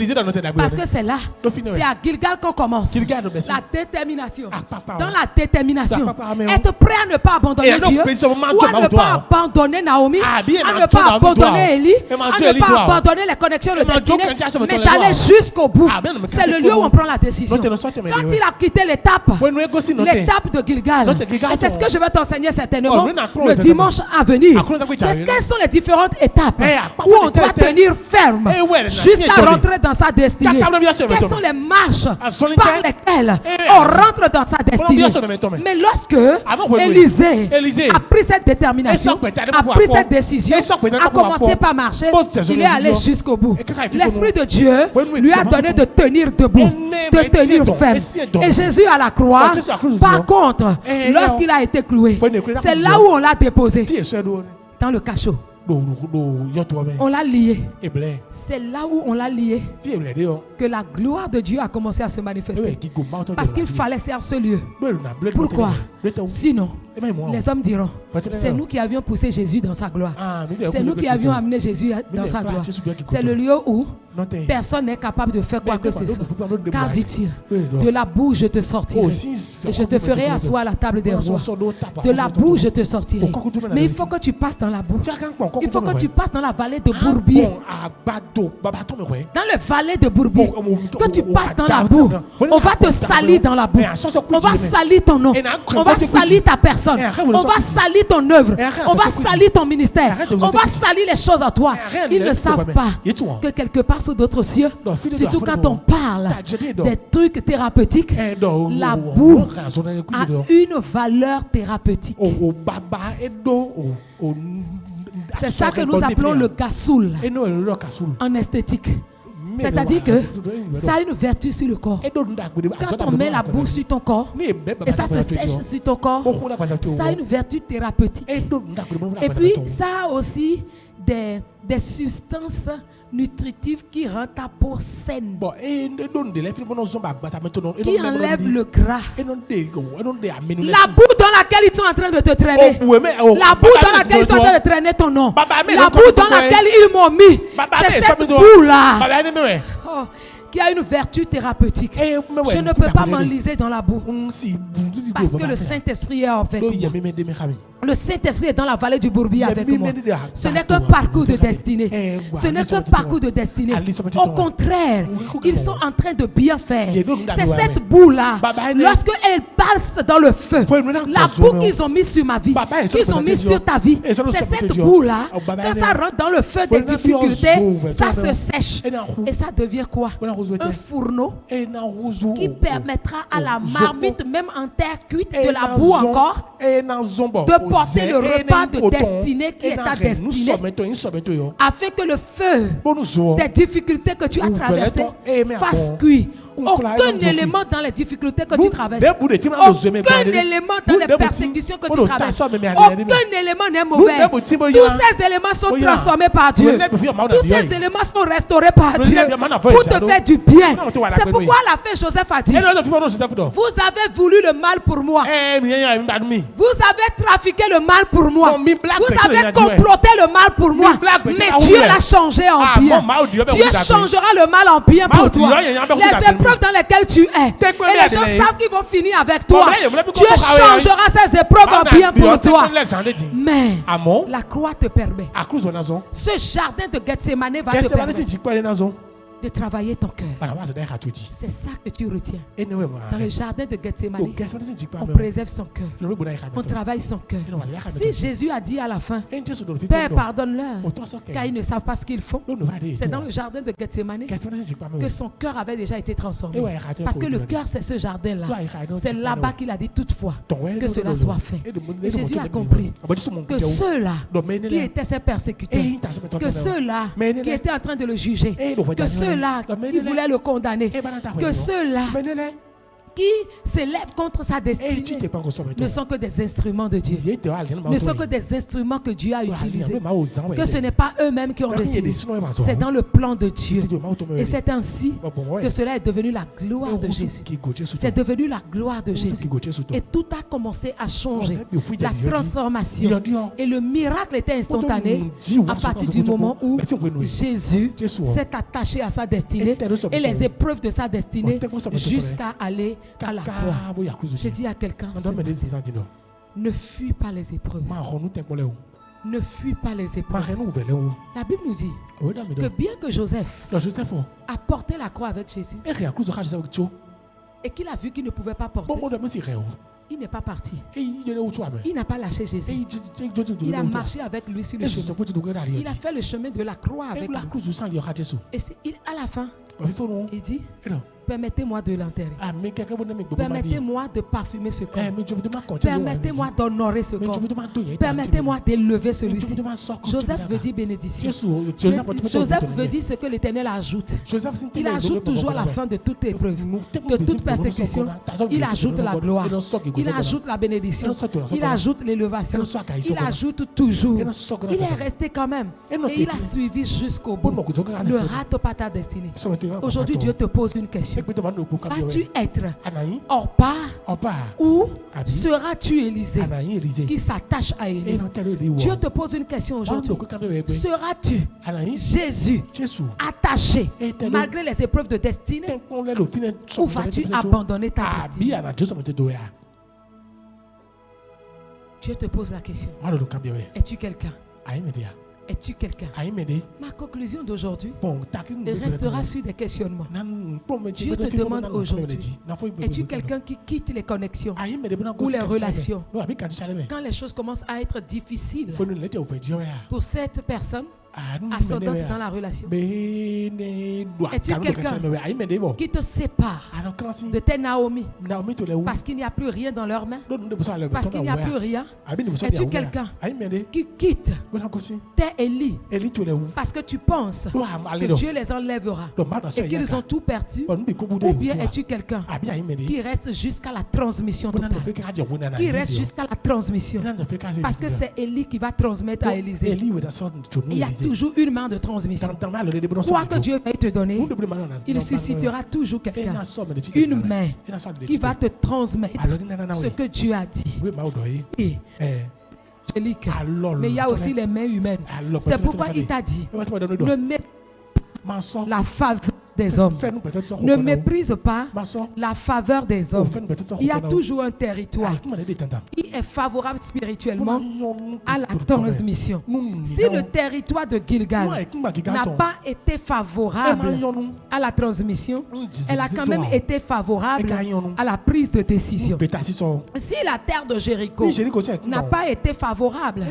Speaker 1: Parce que c'est là, c'est à Gilgal qu'on commence. La détermination. Dans la détermination, être prêt à ne pas abandonner Dieu, ou à ne pas abandonner Naomi, à ne pas abandonner Élie, à ne pas abandonner les connexions de destinée, mais d'aller jusqu'au bout. C'est le lieu où on prend la décision. Quand il a quitté l'étape de Gilgal, et c'est ce que je vais t'enseigner certainement le dimanche à venir, quelles sont les différentes étapes où on doit tenir ferme jusqu'à rentrer dans sa destinée. Quelles sont les marches par lesquelles on rentre dans sa destinée. Mais lorsque Élisée a pris cette détermination, a pris cette décision, a commencé par marcher, il est allé jusqu'au bout. L'Esprit de Dieu lui a donné de tenir debout, de tenir ferme. Et Jésus à la croix, par contre, lorsqu'il a été cloué, c'est là où on l'a déposé, dans le cachot. On l'a lié. C'est là où on l'a lié que la gloire de Dieu a commencé à se manifester. Parce qu'il fallait faire ce lieu. Pourquoi? Sinon, les hommes diront, c'est nous qui avions poussé Jésus dans sa gloire. C'est nous qui avions amené Jésus dans sa gloire. C'est le lieu où personne n'est capable de faire quoi que ce soit. Car dit-il, de la boue je te sortirai et je te ferai asseoir à la table des rois. De la boue je te sortirai. Mais il faut que tu passes dans la boue. Il faut que tu passes dans la vallée de Bourbier. Dans le vallée de Bourbier, que tu passes dans la boue, on va te salir dans la boue. On va salir ton nom. On va salir ta personne. On va salir ton œuvre. On va salir ton ministère. On va salir les choses à toi. Ils ne savent pas que quelque part sous d'autres cieux, surtout quand on parle des trucs thérapeutiques, la boue a une valeur thérapeutique. C'est ça que nous appelons le gasoul en esthétique. C'est-à-dire que ça a une vertu sur le corps. Quand on met la boue sur ton corps et ça se sèche sur ton corps, ça a une vertu thérapeutique. Et puis ça a aussi des substances nutritives qui rendent ta peau saine, qui enlèvent le gras. La boue dans laquelle ils sont en train de te traîner, la boue dans laquelle ils sont en train de traîner ton nom, la boue dans laquelle ils m'ont mis, c'est cette boue là qui a une vertu thérapeutique. Je ne peux pas m'enliser dans la boue. Parce que le Saint-Esprit est avec moi. Le Saint-Esprit est dans la vallée du Bourbier avec moi. Ce n'est qu'un parcours de destinée. Ce n'est qu'un parcours de destinée. Au contraire, ils sont en train de bien faire. C'est cette boue-là. Lorsqu'elle passe dans le feu, la boue qu'ils ont mise sur ma vie, qu'ils ont mise sur ta vie, c'est cette boue-là. Quand ça rentre dans le feu des difficultés, ça se sèche. Et ça devient quoi? Un fourneau qui permettra à la marmite, même en terre cuite, de la boue encore, de porter le repas de destinée qui est ta destinée, afin que le feu des difficultés que tu as traversées fasse cuire. Aucun élément dans les difficultés que tu traverses, aucun élément dans les persécutions que tu traverses, aucun élément n'est mauvais. Tous ces éléments sont transformés par Dieu. Tous ces éléments sont restaurés par Dieu pour te faire du bien. C'est pourquoi à la fin Joseph a dit: vous avez voulu le mal pour moi, vous avez trafiqué le mal pour moi, vous avez comploté le mal pour moi, mais Dieu l'a changé en bien. Dieu changera le mal en bien pour toi. Les épreuves dans lesquelles tu es, et les gens savent qu'ils vont finir avec toi, Dieu changera ces épreuves en bien pour toi. Mais la croix te permet, ce jardin de Gethsemane va te permettre de travailler ton cœur. C'est ça que tu retiens. Dans le jardin de Gethsemane, on préserve son cœur, on travaille son cœur. Si Jésus a dit à la fin: Père, pardonne-leur, car ils ne savent pas ce qu'ils font, c'est dans le jardin de Gethsemane que son cœur avait déjà été transformé. Parce que le cœur, c'est ce jardin-là. C'est là-bas qu'il a dit toutefois que cela soit fait. Et Jésus a compris que ceux-là qui étaient ses persécuteurs, que ceux-là qui étaient en train de le juger, que ceux-là qui voulaient le condamner, que ceux-là qui s'élèvent contre sa destinée ne sont que des instruments de Dieu, ne sont que des instruments que Dieu a utilisés, que ce n'est pas eux-mêmes qui ont décidé, c'est dans le plan de Dieu. Et c'est ainsi que cela est devenu la gloire de Jésus. C'est devenu la gloire de Jésus. Et tout a commencé à changer. La transformation et le miracle était instantané à partir du moment où Jésus s'est attaché à sa destinée et les épreuves de sa destinée jusqu'à aller à la croix. Je dis à quelqu'un: ne fuis pas les épreuves. Ne fuis pas les épreuves. La Bible nous dit que bien que Joseph a porté la croix avec Jésus et qu'il a vu qu'il ne pouvait pas porter, il n'est pas parti. Il n'a pas lâché Jésus. Il a marché avec lui sur le chemin. Il a fait le chemin de la croix avec lui. Et à la fin, il dit: permettez-moi de l'enterrer. Permettez-moi de parfumer ce corps. Permettez-moi d'honorer ce corps. Permettez-moi d'élever celui-ci. Joseph veut dire bénédiction. Joseph veut dire ce que l'Éternel ajoute. Il ajoute toujours à la fin de toute épreuve, de toute persécution. Il ajoute la gloire. Il ajoute la bénédiction. Il ajoute l'élévation. Il ajoute toujours. Il est resté quand même. Et il a suivi jusqu'au bout. Ne rate pas ta destinée. Aujourd'hui, Dieu te pose une question. Vas-tu être Orpa ou seras-tu Élisée qui s'attache à Élie? Dieu te pose une question aujourd'hui. Seras-tu Jésus attaché malgré les épreuves de destinée, ou vas-tu abandonner ta destinée? Dieu te pose la question. Es-tu quelqu'un? Es-tu quelqu'un? Ma conclusion d'aujourd'hui restera sur des questionnements. Dieu te demande aujourd'hui: es-tu quelqu'un qui quitte les connexions ou les relations quand les choses commencent à être difficiles pour cette personne ascendante dans la relation? Es-tu quelqu'un qui te sépare de tes Naomi parce qu'il n'y a plus rien dans leurs mains, parce qu'il n'y a plus rien? Es-tu quelqu'un qui quitte tes Élie parce que tu penses que Dieu les enlèvera et qu'ils ont tout perdu? Ou bien es-tu quelqu'un qui reste jusqu'à la transmission totale, qui reste jusqu'à la transmission, parce que c'est Élie qui va transmettre à Élisée? Il y a toujours une main de transmission. Quoi que Dieu va te donner, il suscitera toujours quelqu'un, une main qui va te transmettre ce que Dieu a dit. Et mais il y a aussi les mains humaines. C'est pourquoi il t'a dit: ne mets pas la faveur des hommes. Ne méprise pas la faveur des hommes. Il y a toujours un territoire qui est favorable spirituellement à la transmission. Si le territoire de Gilgal n'a pas été favorable à la transmission, elle a quand même été favorable à la prise de décision. Si la terre de Jéricho n'a pas été favorable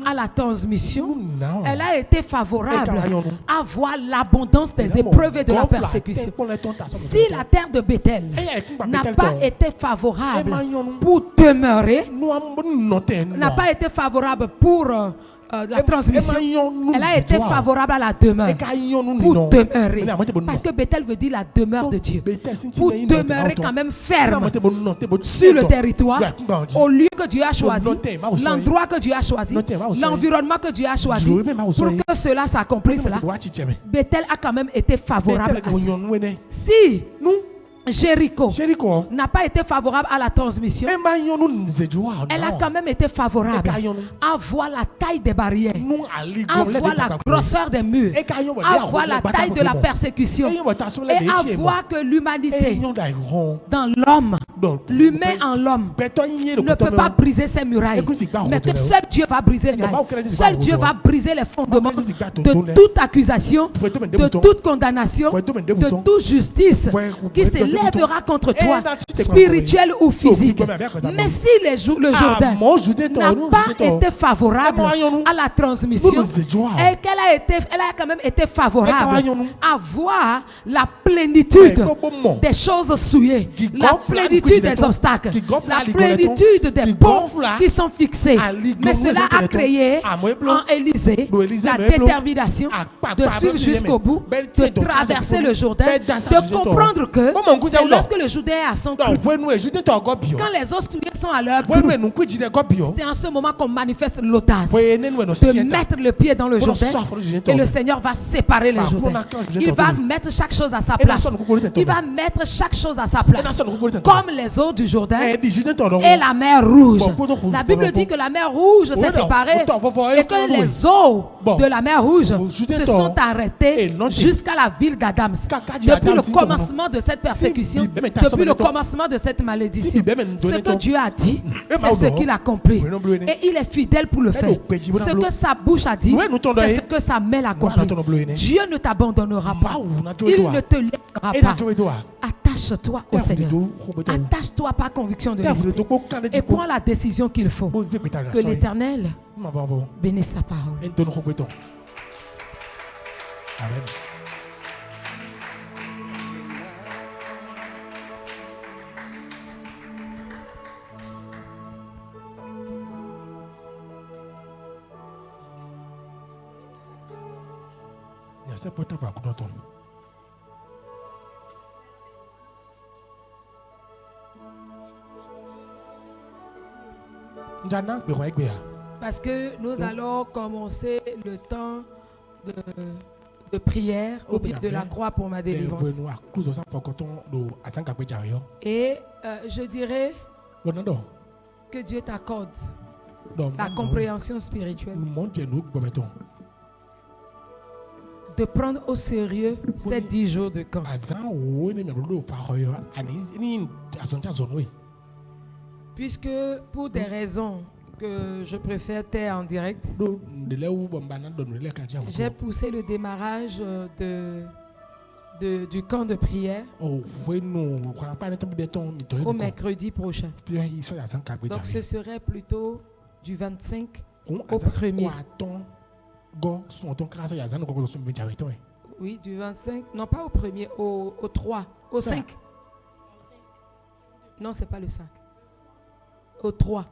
Speaker 1: à la transmission, elle a été favorable à voir l'abondance des épreuves et de la persécution. Si la terre de Bethel n'a pas été favorable pour demeurer, n'a pas été favorable pour la transmission, elle a été favorable à la demeure. Pour demeurer. Parce que Bethel veut dire la demeure de Dieu. Pour demeurer quand même ferme sur le territoire, au lieu que Dieu a choisi, l'endroit que Dieu a choisi, l'environnement que Dieu a choisi, pour que cela s'accomplisse là, Bethel a quand même été favorable à ça. Si Jéricho n'a pas été favorable à la transmission, elle a quand même été favorable à voir la taille des barrières, à voir la grosseur des murs, à voir la taille de la persécution et à voir que l'humanité dans l'homme, l'humain en l'homme ne peut pas briser ces murailles, mais que seul Dieu va briser les murailles. Seul Dieu va briser les fondements de toute accusation, de toute condamnation, de toute justice qui s'élèvera contre toi, spirituel ou physique. Mais si le Jourdain n'a pas été favorable à la transmission et elle a quand même été favorable à voir la plénitude des choses souillées, la plénitude des obstacles, la plénitude des ponts qui sont fixés. Mais cela a créé en Élysée la détermination de suivre jusqu'au bout, de traverser le Jourdain, de comprendre que c'est lorsque le Jourdain est à son cru, quand les autres sont à leur cru, c'est en ce moment qu'on manifeste l'audace de mettre le pied dans le Jourdain et le Seigneur va séparer les Jourdains. Il va mettre chaque chose à sa place. Il va mettre chaque chose à sa place. Comme les eaux du Jourdain et la mer Rouge. La Bible dit que la mer Rouge s'est séparée et que les eaux de la mer Rouge se sont arrêtées jusqu'à la ville d'Adams. Depuis le commencement de cette persécution, depuis le commencement de cette malédiction, ce que Dieu a dit, c'est ce qu'il a accompli. Et il est fidèle pour le faire. Ce que sa bouche a dit, c'est ce que sa main accomplit. Dieu ne t'abandonnera pas. Il ne te laissera pas. Attache-toi au Seigneur. Attache-toi par conviction de l'Esprit. Et prends la décision qu'il faut. Que l'Éternel bénisse sa parole. Amen. Parce que nous allons commencer le temps de prière au pied de la croix pour ma délivrance. Et je dirais que Dieu t'accorde la compréhension spirituelle de prendre au sérieux ces 10 jours de camp. Puisque pour des raisons que je préfère taire en direct, j'ai poussé le démarrage du camp de prière au mercredi prochain. Donc ce serait plutôt du 25 au 1er. Oui, du 25, non pas au 1er, au 3, au 5. Non, c'est pas le 5. Au 3.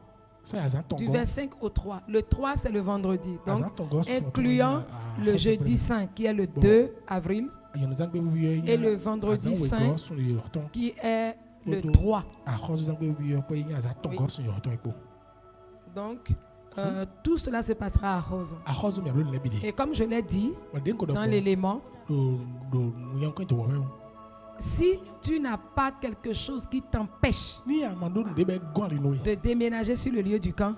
Speaker 1: Du 25 au 3. Le 3, c'est le vendredi. Donc, incluant le jeudi 5, qui est le 2 avril, et le vendredi 5, qui est le 3. Oui. Donc, tout cela se passera à Rose. Et comme je l'ai dit dans l'élément, si tu n'as pas quelque chose qui t'empêche de déménager sur le lieu du camp,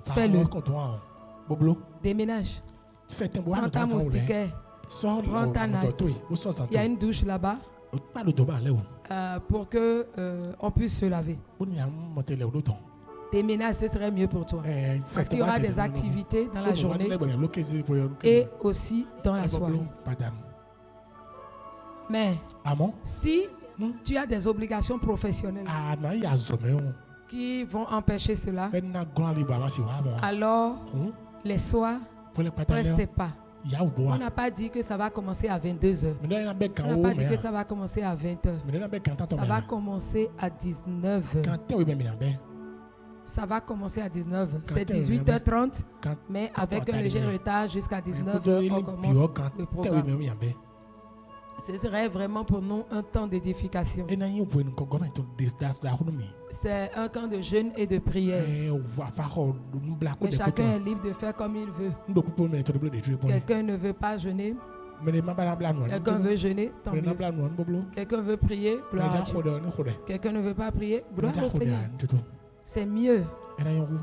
Speaker 1: fais-le. Déménage. Prends ta moustiquaire. Prends ta natte. Il y a une douche là-bas pour que on puisse se laver. Tes ménages, ce serait mieux pour toi. Parce qu'il y aura des activités dans la journée et aussi dans la soirée. Mais si tu as des obligations professionnelles qui vont empêcher cela, alors les soirs, ne restez pas. On n'a pas dit que ça va commencer à 22h. On n'a pas dit que ça va commencer à 20h. Ça va commencer à 19h. Ça va commencer à 19h. C'est 18h30, mais avec un léger retard jusqu'à 19h, on commence le programme. Ce serait vraiment pour nous un temps d'édification. C'est un temps de jeûne et de prière. Mais chacun est libre de faire comme il veut. Quelqu'un ne veut pas jeûner. Quelqu'un veut jeûner, tant mieux. Quelqu'un veut prier, gloire à Dieu. Quelqu'un ne veut pas prier, gloire au Seigneur. C'est mieux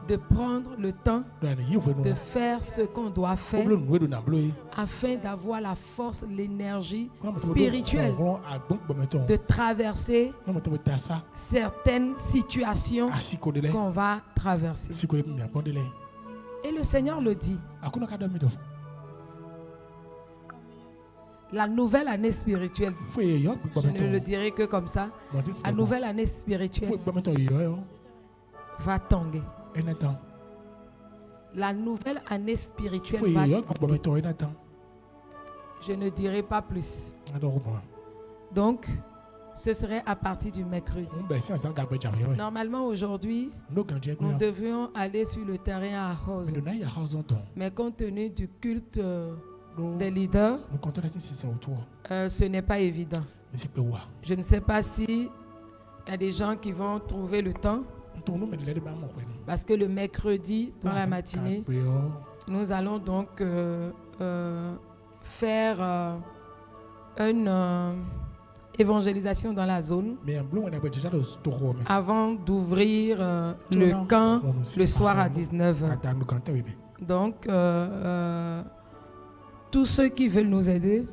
Speaker 1: de prendre le temps de faire ce qu'on doit faire afin d'avoir la force, l'énergie spirituelle de traverser certaines situations qu'on va traverser. Et le Seigneur le dit. La nouvelle année spirituelle, je ne le dirai que comme ça, la nouvelle année spirituelle va tanguer. La nouvelle année spirituelle va tanguer. Je ne dirai pas plus. Donc, ce serait à partir du mercredi. Normalement, aujourd'hui, nous devrions aller sur le terrain à Rose. Mais compte tenu du culte des leaders, ce n'est pas évident. Je ne sais pas si il y a des gens qui vont trouver le temps. Parce que le mercredi, dans la matinée, nous allons donc faire une évangélisation dans la zone avant d'ouvrir le camp le soir à 19h. Donc, tous ceux qui veulent nous aider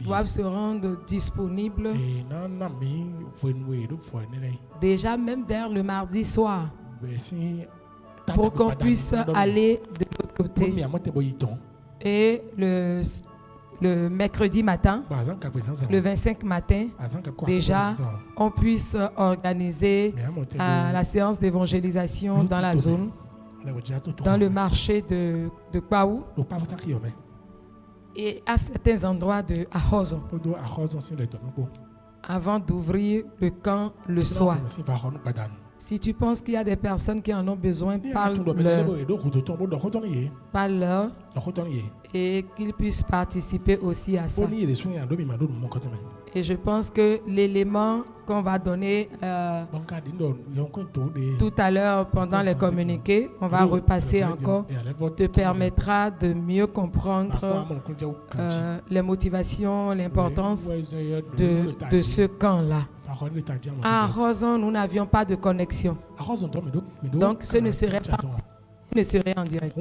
Speaker 1: doivent se rendre disponibles déjà même dès le mardi soir pour qu'on puisse aller de l'autre côté. Et le mercredi matin, le 25 matin, déjà, on puisse organiser la séance d'évangélisation dans la zone, dans le marché de Kwaou et à certains endroits de Ahozon, avant d'ouvrir le camp le soir. Si tu penses qu'il y a des personnes qui en ont besoin, parle-leur et qu'ils puissent participer aussi à ça. Et je pense que l'élément qu'on va donner tout à l'heure pendant les communiqués, on va repasser encore, te permettra de mieux comprendre les motivations, l'importance de ce camp-là. À Rosan, nous n'avions pas de connexion. Donc, ce ne serait pas en direct.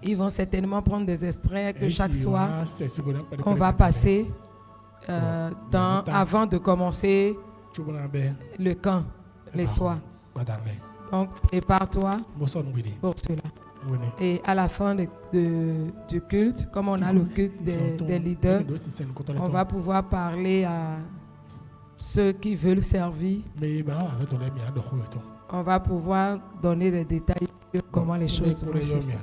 Speaker 1: Ils vont certainement prendre des extraits que chaque soir, on va passer avant de commencer le camp, les soirs. Donc, prépare-toi pour cela. Et à la fin du culte, comme on a le culte des leaders, on va pouvoir parler à ceux qui veulent servir. On va pouvoir donner des détails sur comment les choses vont se faire.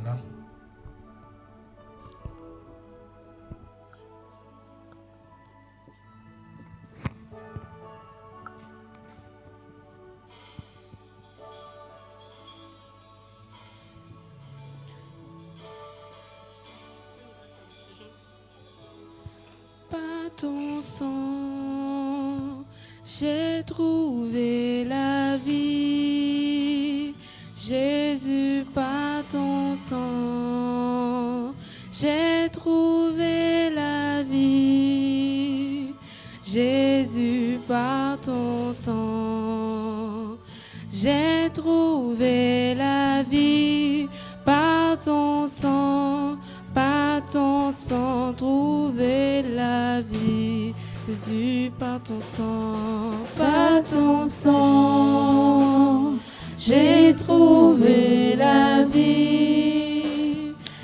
Speaker 3: Par ton sang, j'ai trouvé la vie. Jésus, par ton sang, j'ai trouvé la vie. Jésus, par ton sang, j'ai trouvé la vie. Par ton sang, par ton sang. trouvé la vie. Jésus, par ton sang, j'ai trouvé la vie.